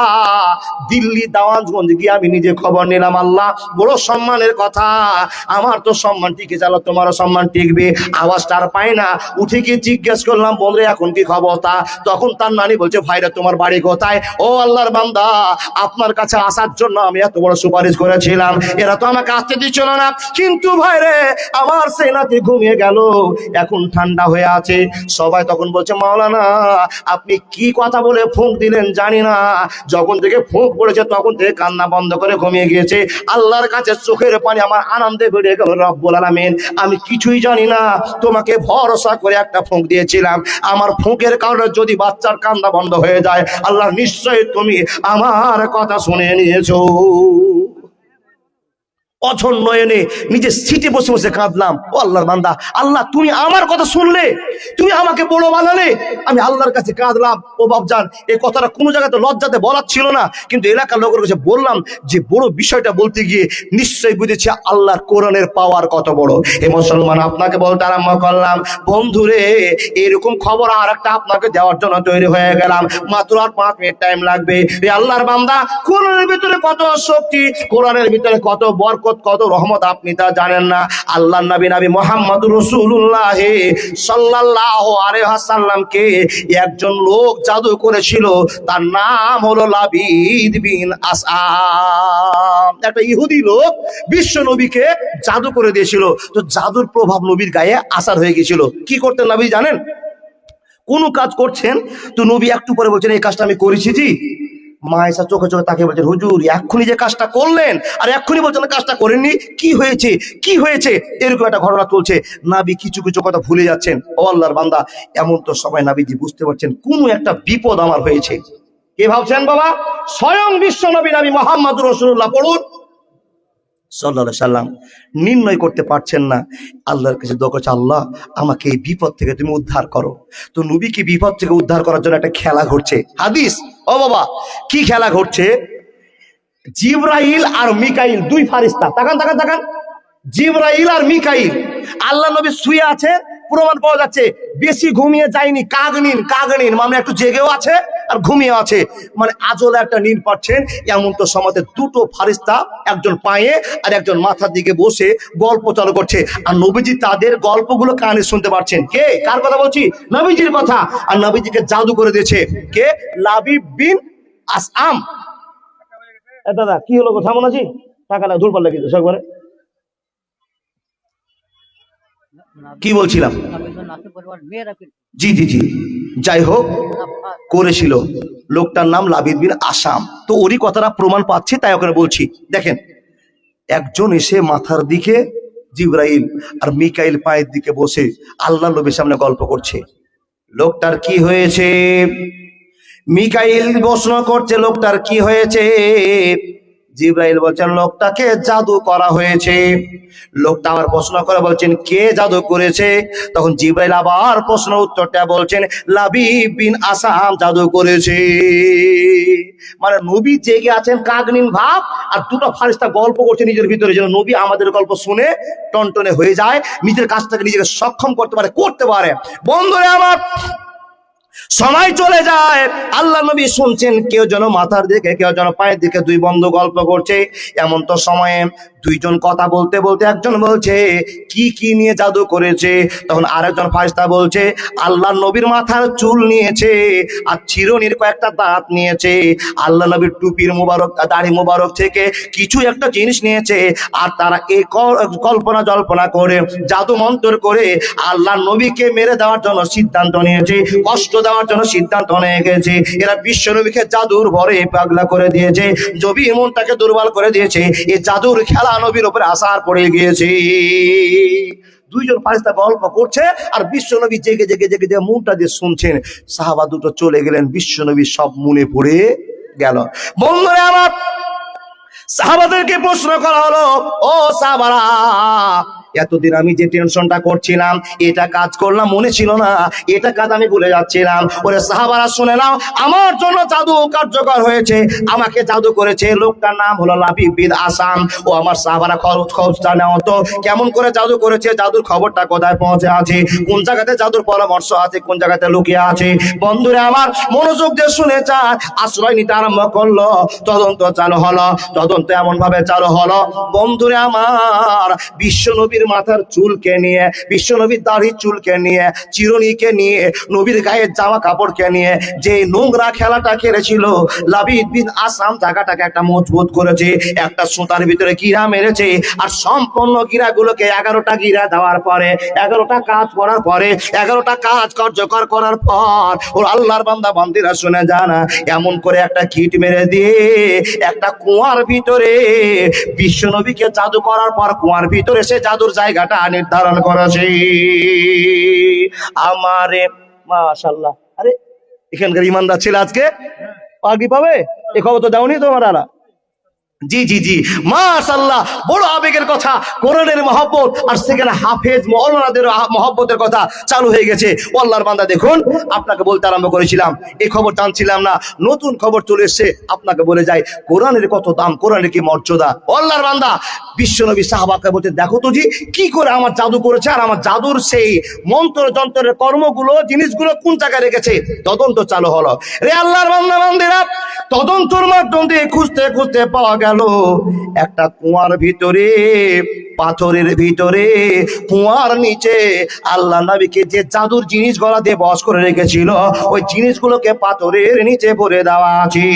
S1: দিল্লি দাওয়াতগঞ্জ গিয়ে আমি নিজে খবর নিলাম, আল্লাহ বড় সম্মানের কথা, আমার তো সম্মান টিকে গেল, তোমারও সম্মান টিকবে। আওয়াজটা আর পাই না, উঠে গিয়ে জিজ্ঞেস করলাম বন্ধুরে এখন কি খবর? তখন তার নানি বলছে ভাইরা তোমার বাড়ি কোথায়? ও আল্লাহর বান্দা, আপনার কাছে আসার জন্য আমি এত বড় সুপারিশ করেছিলাম, এরা তো আমাকে আসতে দিচ্ছিল না, কিন্তু ভাইরে আমার সেই নাতি ঘুমিয়ে গেল, এখন ঠান্ডা হয়ে আছে। সবাই তখন বলছে মাওলানা আপনি কি কথা বলে ফুঁক দিলেন জানি না, যখন থেকে ফুঁক পড়েছে তখন থেকে কান্না বন্ধ করে ঘুমিয়ে গিয়েছে। আল্লাহর কাছে চোখের পানি আমার আনন্দে বেড়ে গেল। রব্বুল আলামিন, আমি কিছুই জানি না, তোমাকে ভরসা করে একটা ফুঁক দিয়েছিলাম, আমার ফুঁকের কারণে যদি বাচ্চার কান্না বন্ধ হয়ে যায়, আল্লাহ নিশ্চয়ই তুমি আমার কথা শুনে নিয়েছো। অঝন্য এনে নিজের সিটে বসে বসে কাঁদলাম। ও আল্লাহর বান্দা, আল্লাহ তুমি আমার কথা শুনলে, তুমি আমাকে বড় বানালে, আমি আল্লাহর কাছে কাঁদলাম। ও বাপজান, এই কথাটা কোনো জায়গাতে লজ্জাতে বলার ছিল না, কিন্তু এলাকার লোকের কাছে বললাম যে বড় বিষয়টা বলতে গিয়ে নিশ্চয়ই বুঝেছি আল্লাহর কোরআনের পাওয়ার কত বড়। এ মুসলমান, আপনাকে বলতে আরম্ভ করলাম, বন্ধুরে এরকম খবর আর একটা আপনাকে দেওয়ার জন্য তৈরি হয়ে গেলাম, মাত্র আর 5 মিনিট টাইম লাগবে। এই আল্লাহর বান্দা, কোরআনের ভিতরে কত শক্তি, কোরআনের ভিতরে কত বরকত, কত রহমত আপনি তা জানেন না। আল্লাহর নবী মুহাম্মদুর রাসূলুল্লাহ সাল্লাল্লাহু আলাইহি ওয়াসাল্লামকে একজন লোক জাদু করেছিল, তার নাম হলো লাবিদ বিন আসআম। একটা ইহুদি লোক বিশ্ব নবীকে জাদু করে দিয়েছিল, তো জাদুর প্রভাব নবীর গায়ে আসার হয়ে গিয়েছিল। কি করতেন নবী জানেন? কোন কাজ করছেন তো নবী একটু পরে বলছেন এই কাজটা আমি করেছি জি। মা এসা চোখে চোখে তাকে বলছেন হুজুর এক্ষুনি যে কাজটা করলেন আর এক্ষুনি বলছেন কাজটা করেননি, কি হয়েছে কি হয়েছে? এরকম একটা ঘটনা চলছে। নাবি কিছু কিছু কথা ভুলে যাচ্ছেন। ও আল্লাহর বান্দা, এমন তো সবাই নাবিজি বুঝতে পারছেন কোন একটা বিপদ আমার হয়েছে। কে ভাবছেন বাবা? স্বয়ং বিশ্ব নবী মুহাম্মদুর রাসূলুল্লাহ পড়ুন সাল্লাল্লাহু আলাইহি সাল্লাম নির্ণয় করতে পারছেন না, আল্লাহর কাছে দোয়া করছে, আল্লাহ আমাকে এই বিপদ থেকে তুমি উদ্ধার করো। তো নবীকে বিপদ থেকে উদ্ধার করার জন্য একটা খেলা ঘটছে। হাদিস, ও বাবা কি খেলা ঘটছে? জিবরাইল আর মিকাইল, দুই ফারিস্তা, তাকান তাকান তাকান, জিবরাইল আর মিকাইল, আল্লাহ নবী শুয়ে আছে, প্রমাণ পাওয়া যাচ্ছে বেশি ঘুমিয়ে যায়নি, কাগনিন কাগনিন মানে একটু জেগেও আছে আর ঘুমিয়ে আছে, মানে আজলে একটা নিন পাচ্ছেন। এমন তো সমাজে দুটো ফারিস্তা, একজন পায়ে আর একজন মাথার দিকে বসে গল্প চালু করছে, আর নবীজি তাদের গল্পগুলো কানে শুনতে পাচ্ছেন। কে কার কথা বলছি? নবীজির কথা। আর নবীজিকে জাদু করে দিয়েছে কে? লাবিব বিন আসআম। দাদা কি হলো, কথা মনে আছে? টাকা না ধুল পাল্লা কিন্তু একবারে কি বলছিলাম? জি জি জি, যাই হোক করেছিল, লোকটার নাম লাবিদ বিন আসআম। তো ওরই কথাটা প্রমাণ পাচ্ছি তাই ওখানে বলছি। দেখেন, একজন এসে মাথার দিকে, জিবরাইল আর মিকাইল পায়ের দিকে বসে আল্লাহ নবীর সামনে গল্প করছে। লোকটার কি হয়েছে? মিকাইল প্রশ্ন করছে লোকটার কি হয়েছে? জিবরাইল বলছেন লোকটাকে জাদু করা হয়েছে। লোকটা আবার প্রশ্ন করে বলছেন কে জাদু করেছে? তখন জিবরাইল আবার প্রশ্ন উত্তরটা বলছেন লাবিব বিন আসআম জাদু করেছে। মানে নবী জেগে আছেন, কাগনিন ভাব, আর দুটো ফারিস্তা গল্প করছে নিজের ভিতরে, যেন নবী আমাদের গল্প শুনে টনটনে হয়ে যায়, নিজের কাজটাকে নিজেকে সক্ষম করতে পারে। বন্ধুরা আমার, সময় চলে যায়, আল্লাহ নবী শুনছেন কেউ যেন মাথার দিকে কেউ যেন পায়ের দিকে দুই বন্ধু গল্প করছে। এমন তো সময়ে দুইজন কথা বলতে বলতে একজন বলছে কি কি নিয়ে জাদু করেছে, তখন আরেকজন ফারিস্তা বলছে আল্লাহ নবীর মাথার চুল নিয়েছে আর চিরুনির কয়েকটা দাঁত নিয়েছে, আল্লাহ নবীর টুপির মুবারক দাড়ি মুবারক থেকে কিছু একটা জিনিস নিয়েছে। আর তারা এই কল্পনা জল্পনা করে জাদু মন্ত্র করে আল্লাহ নবীকে মেরে দেওয়ার জন্য সিদ্ধান্ত নিয়েছে, কষ্ট দেওয়ার জন্য সিদ্ধান্ত নিয়ে গেছে। এরা বিশ্ব নবীকে জাদুর ভরে পাগলা করে দিয়েছে, নবীর মনটাকে দুর্বল করে দিয়েছে। এই জাদুর খেলা নবীর উপরে আসার পড়ে গিয়েছে। দুইজন ফারিস্তা গল্প করছে আর বিশ্বনবী জেগে জেগে জেগে জেগে মনটা দিয়ে শুনছেন। সাহাবা দুটো চলে গেলেন, বিশ্বনবী সব মনে পড়ে গেল। বন্ধুরা আমার, সাহাবাদেরকে প্রশ্ন করা হলো, ও সাহাবারা, এতদিন আমি যে টেনশনটা করছিলাম, এটা কাজ করলাম মনে ছিল না, এটা কাজ আমি ভুলে যাচ্ছিলাম। ওরে সাহাবারা শুনে নাও, আমার জন্য জাদু কার্যকর হয়েছে, আমাকে জাদু করেছে লোকটার নাম হলো লাবিব বিন আসাম। ও আমার সাহাবারা খোঁজটা নেওয়া তো কেমন করে জাদু করেছে, জাদুর খবরটা কোথায় পৌঁছে আছে, কোন জায়গাতে জাদুর পরামর্শ আছে, কোন জায়গাতে লুকিয়ে আছে। বন্ধুরা আমার, মনোযোগ দিয়ে শুনে চান, আশ্রয় নিতে আরম্ভ করলো। তদন্ত চালু হলো, তদন্ত এমন ভাবে চালু হলো, বন্ধুরা আমার, বিশ্ব নবীর মাথার চুলকে নিয়ে, বিশ্ব নবীর দাড়ির চুলকে নিয়ে, চিরুনিকে নিয়ে, নবীর গায়ের জামা কাপড়কে নিয়ে যে নোংরা খেলাটা খেলেছিল লাবিদ বিন আসাম, জায়গাটাকে একটা মজবুত করেছে, একটা সুতার ভিতরে গিরা মেরেছে। আর সম্পূর্ণ গিরাগুলোকে 11টা গিরা দেওয়ার পরে, 11টা কাজ করার পরে, 11টা কাজ কার্যকর করার পর ওর আল্লাহর বান্দা বান্দিরা শুনে জানা এমন করে একটা কিট মেরে দিয়ে একটা কুয়ার ভিতরে বিশ্ব নবীকে জাদু করার পর কুয়ার ভিতরে সে জাদুর জায়গাটা নির্ধারণ করেছে। আমারে মাশাআল্লাহ, আরে এখানকার ইমানদার ছেলে আজকে পাগড়ি পাবে, এ খবর তো দাওনি তোমরা। জি জি জি, মাশাআল্লাহ, বড় আবেগের কথা, কোরআনের মহব্বত, আর সেখানে হাফেজ মাওলানাদের মহব্বতের কথা চালু হয়ে গেছে। আল্লাহর বান্দা দেখুন, আপনাকে বলতে আরম্ভ করেছিলাম, এই খবর জানছিলাম না, নতুন খবর চলে এসেছে, আপনাকে বলে যাই কোরআনের কত দাম, কোরআনের কি মর্যাদা। আল্লাহর বান্দা বিশ্বনবী সাহাবাকে বলতে, দেখো তো জি কি করে আমার জাদু করেছে, আর আমার জাদুর সেই মন্ত্র যন্ত্রের কর্মগুলো জিনিসগুলো কোন জায়গায় রেখেছে। তদন্ত চালু হলো। রে আল্লাহর বান্দা বান্দিরা, তদন্তর মাধ্যম দিয়ে খুঁজতে খুঁজতে পাওয়া গেল একটা কুয়ার ভিতরে, পাথরের ভিতরে, কুয়ার নিচে আল্লাহ নবীকে যে জাদুর জিনিস গলা দিয়ে বশ করে রেখেছিল, ওই জিনিসগুলোকে পাথরের নিচে ভরে দেওয়া আছে।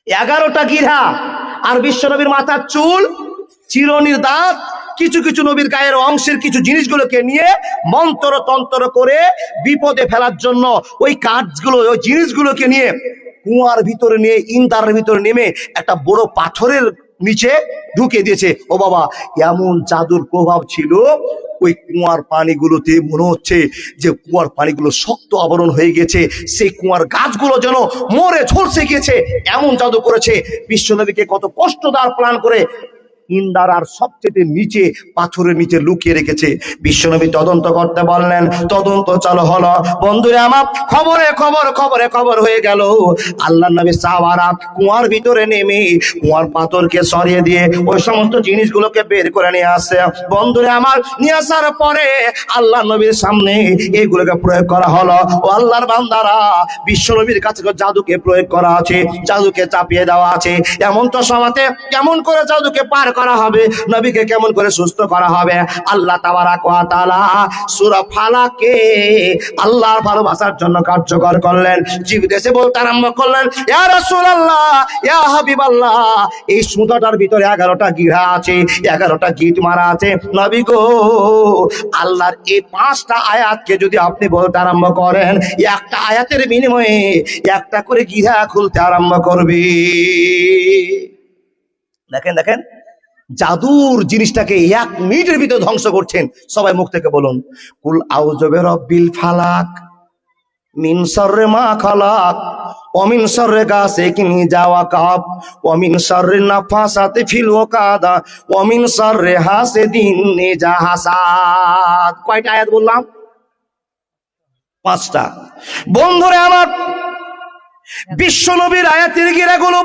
S1: 11টা গিরা, আর বিশ্ব নবীর মাথার চুল, চিরুনির দাঁত, কিছু কিছু নবীর গায়ের অংশের কিছু জিনিসগুলোকে নিয়ে মন্ত্র তন্ত্র করে বিপদে ফেলার জন্য ওই কাজগুলো, ওই জিনিসগুলোকে নিয়ে কুয়ার ভিতরে নিয়ে, ইন্দারের ভিতরে নেমে একটা বড় পাথরের নিচে ঢুকে দিয়েছে। ও বাবা, এমন জাদুর প্রভাব ছিল ওই কুয়ার পানিগুলোতে, মনে হচ্ছে যে কুয়ার পানিগুলো শক্ত আবরণ হয়ে গেছে, সেই কুয়ার গাছগুলো যেন মরে ঝলসে গেছে, এমন জাদু করেছে। বিশ্বনবীকে কত কষ্ট দেওয়ার প্ল্যান করে ইন্দার আর সবচেয়ে নিচে পাথরের নিচে লুকিয়ে রেখেছে। বিশ্বনবী তদন্ত করতে বললেন, তদন্ত চালু হলো। বন্ধুরা আমার, খবরে খবর খবরে খবর হয়ে গেল, আল্লাহর নবী সাহাবারা কুয়ার ভিতরে নেমে কুয়ার পাথরকে সরিয়ে দিয়ে ওই সমস্ত জিনিসগুলোকে বের করে নিয়ে আসে। বন্ধুরা আমার, নিয়ে আসার পরে আল্লাহর নবীর সামনে এইগুলোকে প্রয়োগ করা হলো। ও আল্লাহর বান্দারা, বিশ্বনবীর কাছে জাদুকে প্রয়োগ করা আছে, জাদুকে চাপিয়ে দেওয়া আছে। এমন তো সমাতে কেমন করে জাদুকে পার করা হবে, নবীকে কেমন করে সুস্থ করা হবে, আল্লাহ তাবারাক ওয়া তাআলা সূরা ফালাকে আল্লাহর ভালোবাসার জন্য কার্যকর করলেন। জিবরিল এসে বলতে আরম্ভ করলেন, ইয়া রাসূলুল্লাহ, ইয়া হাবিবাল্লাহ, এই সুতাটার ভিতরে 11টা গিরা আছে, 11টা গিট মারা আছে। নবী গো, আল্লাহর এই 5টা আয়াতকে যদি আপনি বলতে আরম্ভ করেন, একটা আয়াতের বিনিময়ে একটা করে গিরা খুলতে আরম্ভ করবে। দেখেন দেখেন, জাদুর জিনিসটাকে 1 মিনিটের ভিতরে ধ্বংস করছেন। সবাই মুখ থেকে বলুন, কুল আউযু বিরাব্বিল ফালাক, মিন শাররি মা খালাক, ওয়া মিন শাররি গাসিকিন ইযা ওয়াকাব, ওয়া মিন শাররি নাফাসাতি ফিল উকাদ, ওয়া মিন শাররি হাসিদিন ইযা হাসাদ। কয়টা আয়াত বললাম? 5টা। বন্ধুরা আমার, বিশ্ব নবীর আয়াতের গিরাগুলো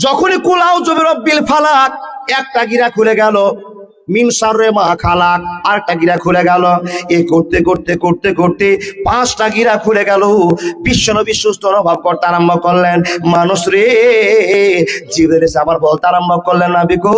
S1: যখনই কুল আউযু বিরাব্বিল ফালাক একটা গিরা খুলে গেল, মিন শাররি মা খালাক, আরেকটা গিরা খুলে গেল। এ করতে করতে করতে করতে 5টা গিরা খুলে গেল। বিশ্বনবী সুস্থ অনুভব করতে আরম্ভ করলেন, মানুষ রে, জিবরিল এসে আবার বলতে আরম্ভ করলেন, নবী গো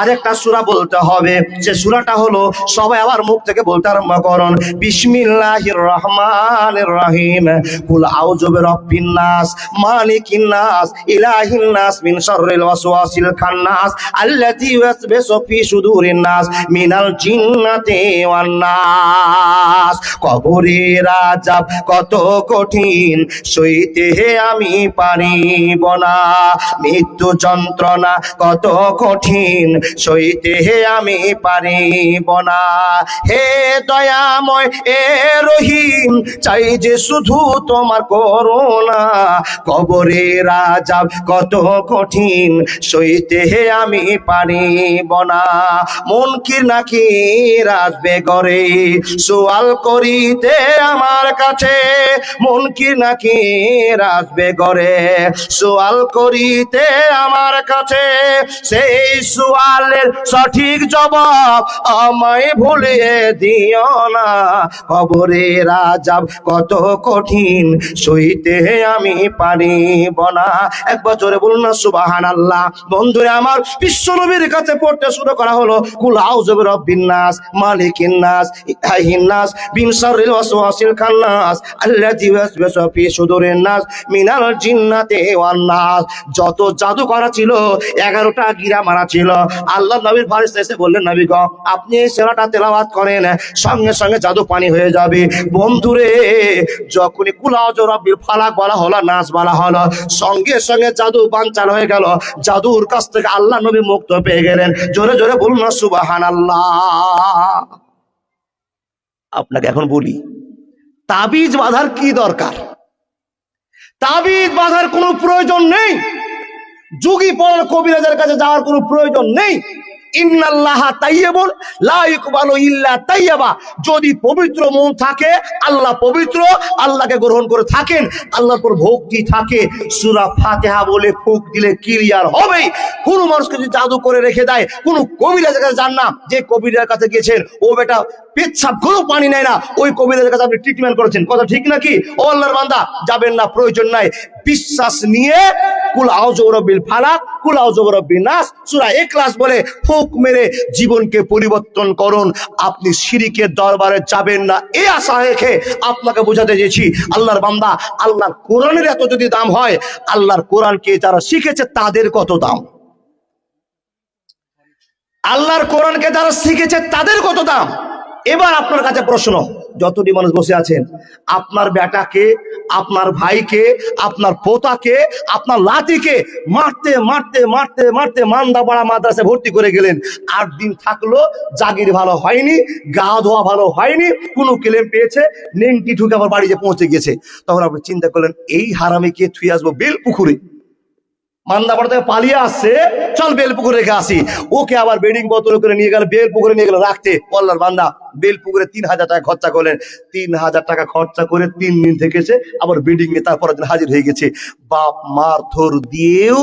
S1: আরেকটা সূরা বলতে হবে। যে সূরাটা হলো, সবাই আবার মুখ থেকে বলতে আরম্ভ করুন, বিসমিল্লাহির রহমানির রহিম, কুল আউযু বিরাব্বিন নাস, মালিকিন নাস, ইলাহিন নাস, মিন শাররিল ওয়াসওয়াসিল খান্নাস, আল্লাযী ইউওয়াসওয়িসু ফি সুদুরিন নাস, মিনাল জিন্নাতি ওয়ান নাস। কবরের আযাব কত কঠিন, সইতে আমি পারিব না। মৃত্যু যন্ত্রণা কত কঠিন, সইতে আমি পারিব না। হে দয়াময় এ রহিম, চাই যে শুধু তোমার করুণা। কবরের আযাব কত কঠিন, সইতে আমি পারিব না। মুনকির নাকির আসবে ঘরে, সওয়াল করিতে আমার কাছে। মুনকির নাকির আসবে ঘরে, সওয়াল করিতে আমার কাছে। সেই সওয়ালের সঠিক জবাব আমায় ভুলিয়ে দিও না। কবরের আযাব কত কঠিন, সইতে আমি পারিব না। একবার জোরে বলুন না সুবহানাল্লাহ। বন্ধুরা আমার, বিশ্বনবীর কাছে পড়তে শুরু করা হলো, কুল আউযু বিরাব্বিন নাস, মালিকিন নাস, ইলাহিন নাস, মিন শাররিল ওয়াসওয়াসিল খান্নাস, আল্লাযী ইউওয়াসওয়িসু ফি সুদুরিন নাস, মিনাল জিন্নাতি ওয়ান নাস। যত জাদু করা ছিল, 11টা গিরা মারা ছিল। আল্লাহ নবীর ফারিস্তা এসে বললেন, নবী গো আপনি এই সূরাটা তেলাওয়াত করেন, সঙ্গে সঙ্গে জাদু পানি হয়ে যাবে। বন্ধুরে, যখনই কুল আউযু বিরাব্বিল ফালাক বলা হলো, নাস বলা হলো, সঙ্গে সঙ্গে জাদু বানচাল হয়ে গেল। জাদুর কাছ থেকে আল্লাহ নবী মুক্ত পেয়ে গেলেন। জোরে জোরে বলুন না সুবহানাল্লাহ। আপনাকে এখন বলি, তাবিজ বাঁধার কি দরকার? তাবিজ বাঁধার কোনো প্রয়োজন নেই। যোগী পড়ার কবিরাজের কাছে যাওয়ার কোনো প্রয়োজন নেই। ইন্নাল্লাহা তাইয়্যিবুন লা ইকবালু ইল্লা তাইয়্যিবা। যদি পবিত্র মন থাকে, আল্লাহ পবিত্র, আল্লাহকে গ্রহণ করে থাকেন, আল্লাহর উপর ভক্তি থাকে, সূরা ফাতিহা বলে ফুঁক দিলে ক্লিয়ার হবেই। কোন মানুষকে যদি জাদু করে রেখে দেয়, কোন কবিরাজের কাছে যান না। যে কবিরাজের কাছে গেছেন, ও বেটা পেচ্ছাপ কোনো পানি নেয় না, ওই কবিরাজের কাছে আপনি ট্রিটমেন্ট করেছেন, কথা ঠিক নাকি? ও আল্লাহর বান্দা, যাবেন না, প্রয়োজন নাই। বিশ্বাস নিয়ে কুল আউযু বিরাব্বিল ফালাক, কুল আউযু বিরাব্বিন নাস, সূরা ইখলাস বলে ফুঁক মেরে জীবনকে পরিবর্তন করুন। আপনি শিরকের দরবারে যাবেন না, এই আশা রেখে আপনাকে বোঝাতে চেয়েছি। আল্লাহর বান্দা, আল্লাহর কোরআনের এত যদি দাম হয়, আল্লাহর কোরআনকে যারা শিখেছে তাদের কত দাম? আল্লাহর কোরআনকে যারা শিখেছে তাদের কত দাম? এবার আপনার কাছে প্রশ্ন, যতটি মানুষ বসে আছেন, আপনার বেটাকে, আপনার ভাইকে, আপনার পোতাকে, আপনার লাতিকে মারতে মারতে মারতে মারতে মান্দাপাড়া মাদ্রাসায় ভর্তি করে গেলেন। 8 দিন থাকলো, জাগির ভালো হয়নি, গা ধোয়া ভালো হয়নি, কোনো ক্লেম পেয়েছে, নেংটি ঢুকে আবার বাড়িতে পৌঁছে গেছে। তখন আপনি চিন্তা করলেন, এই হারামিকে থুয়ে আসবো বেল পুকুরে। মান্দাপাড়া থেকে পালিয়ে আসছে, চল বেলপুকুরে রেখে আসি। ওকে আবার বেডিং বোতল করে নিয়ে গেল, বেলপুকুরে নিয়ে গেল রাখতে। আল্লাহর বান্দা বেলপুকুরে 3000 টাকা খরচা করলেন। 3000 টাকা খরচা করে 3 দিন থেকেছে, আবার বেডিং এ তারপরের দিন হাজির হয়ে গেছে। বাপ মার ধর দিয়েও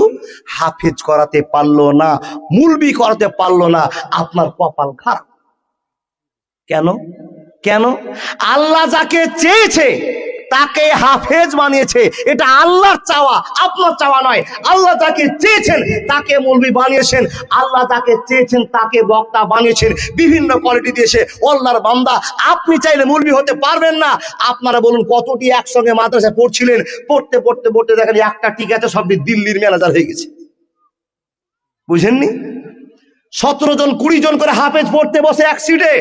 S1: হাফেজ করাতে পারলো না, মুলবি করাতে পারলো না। আপনার কপাল খারাপ। কেন? কেন? আল্লাহ যাকে চেয়েছে তাকে হাফেজ বানিয়েছে, এটা আল্লাহর চাওয়া, আপনার চাওয়া নয়। আল্লাহ যাকে চেয়েছেন তাকে মৌলবি বানিয়েছেন, আল্লাহ যাকে চেয়েছেন তাকে বক্তা বানিয়েছেন, বিভিন্ন কোয়ালিটি দিয়েছে। আল্লাহর বান্দা, আপনি চাইলে মৌলবি হতে পারবেন না। আপনারা বলুন, কতটি একসঙ্গে মাদ্রাসায় পড়ছিলেন, পড়তে পড়তে পড়তে দেখেন একটা ঠিক আছে, সব দিল্লির ম্যানেজার হয়ে গেছে। বুঝেননি? 17 জন 20 জন করে হাফেজ পড়তে বসে এক সিটে,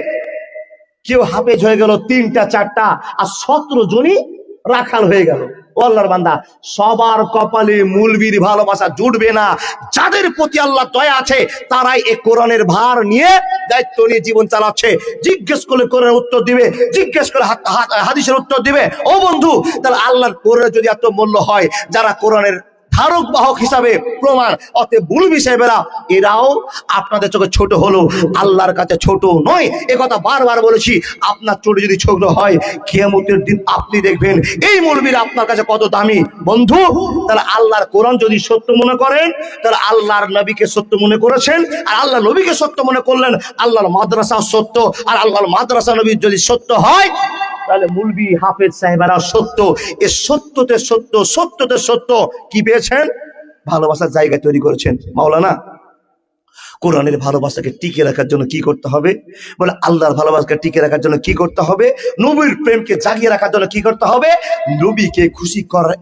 S1: কেউ হাফেজ হয়ে গেল 3টা 4টা, আর 17 জনই রাখাল হয়ে গেল। আল্লাহর বান্দা, সবার কপালে মুলবির ভালোবাসা জুটবে না। যাদের প্রতি আল্লাহ দয়া আছে, তারাই এই কোরআনের ভার নিয়ে, দায়িত্ব নিয়ে জীবন চালাচ্ছে। জিজ্ঞেস করলে কোরআনের উত্তর দিবে, জিজ্ঞেস করে হাদিসের উত্তর দিবে। ও বন্ধু, তাহলে আল্লাহর কোরআনের যদি এত মূল্য হয়, যারা কোরআনের ধারক বাহক হিসাবে প্রমাণ। অতএব মুলবি সাহেবেরা এরাও আপনাদের চোখে ছোট হলো, আল্লাহর কাছে ছোট নয়। একথা বারবার বলেছি। আপনার চোখ যদি ছোট হয়, কিয়ামতের দিন আপনি দেখবেন এই মুলবিরা আপনার কাছে কত দামি। বন্ধু, তাহলে আল্লাহর কোরআন যদি সত্য মনে করেন, তাহলে আল্লাহর নবীকে সত্য মনে করেছেন, আর আল্লাহ নবীকে সত্য মনে করলেন, আল্লাহর মাদ্রাসা সত্য, আর আল্লাহর মাদ্রাসা নবী যদি সত্য হয়, তাহলে মুলবি হাফেজ সাহেবেরা সত্য। এ সত্যতে সত্য, সত্যতে সত্য কি পেয়েছেন? ভালোবাসার জায়গা তৈরি করেছেন। মাওলানা কোরআনের ভালোবাসাকে টিকে রাখার জন্য কি করতে হবে? বলে আল্লাহর ভালোবাসাকে টিকে রাখার জন্য কি করতে হবে? নবীর প্রেমকে জাগিয়ে রাখার জন্য কি করতে হবে? নবীকে খুশি করার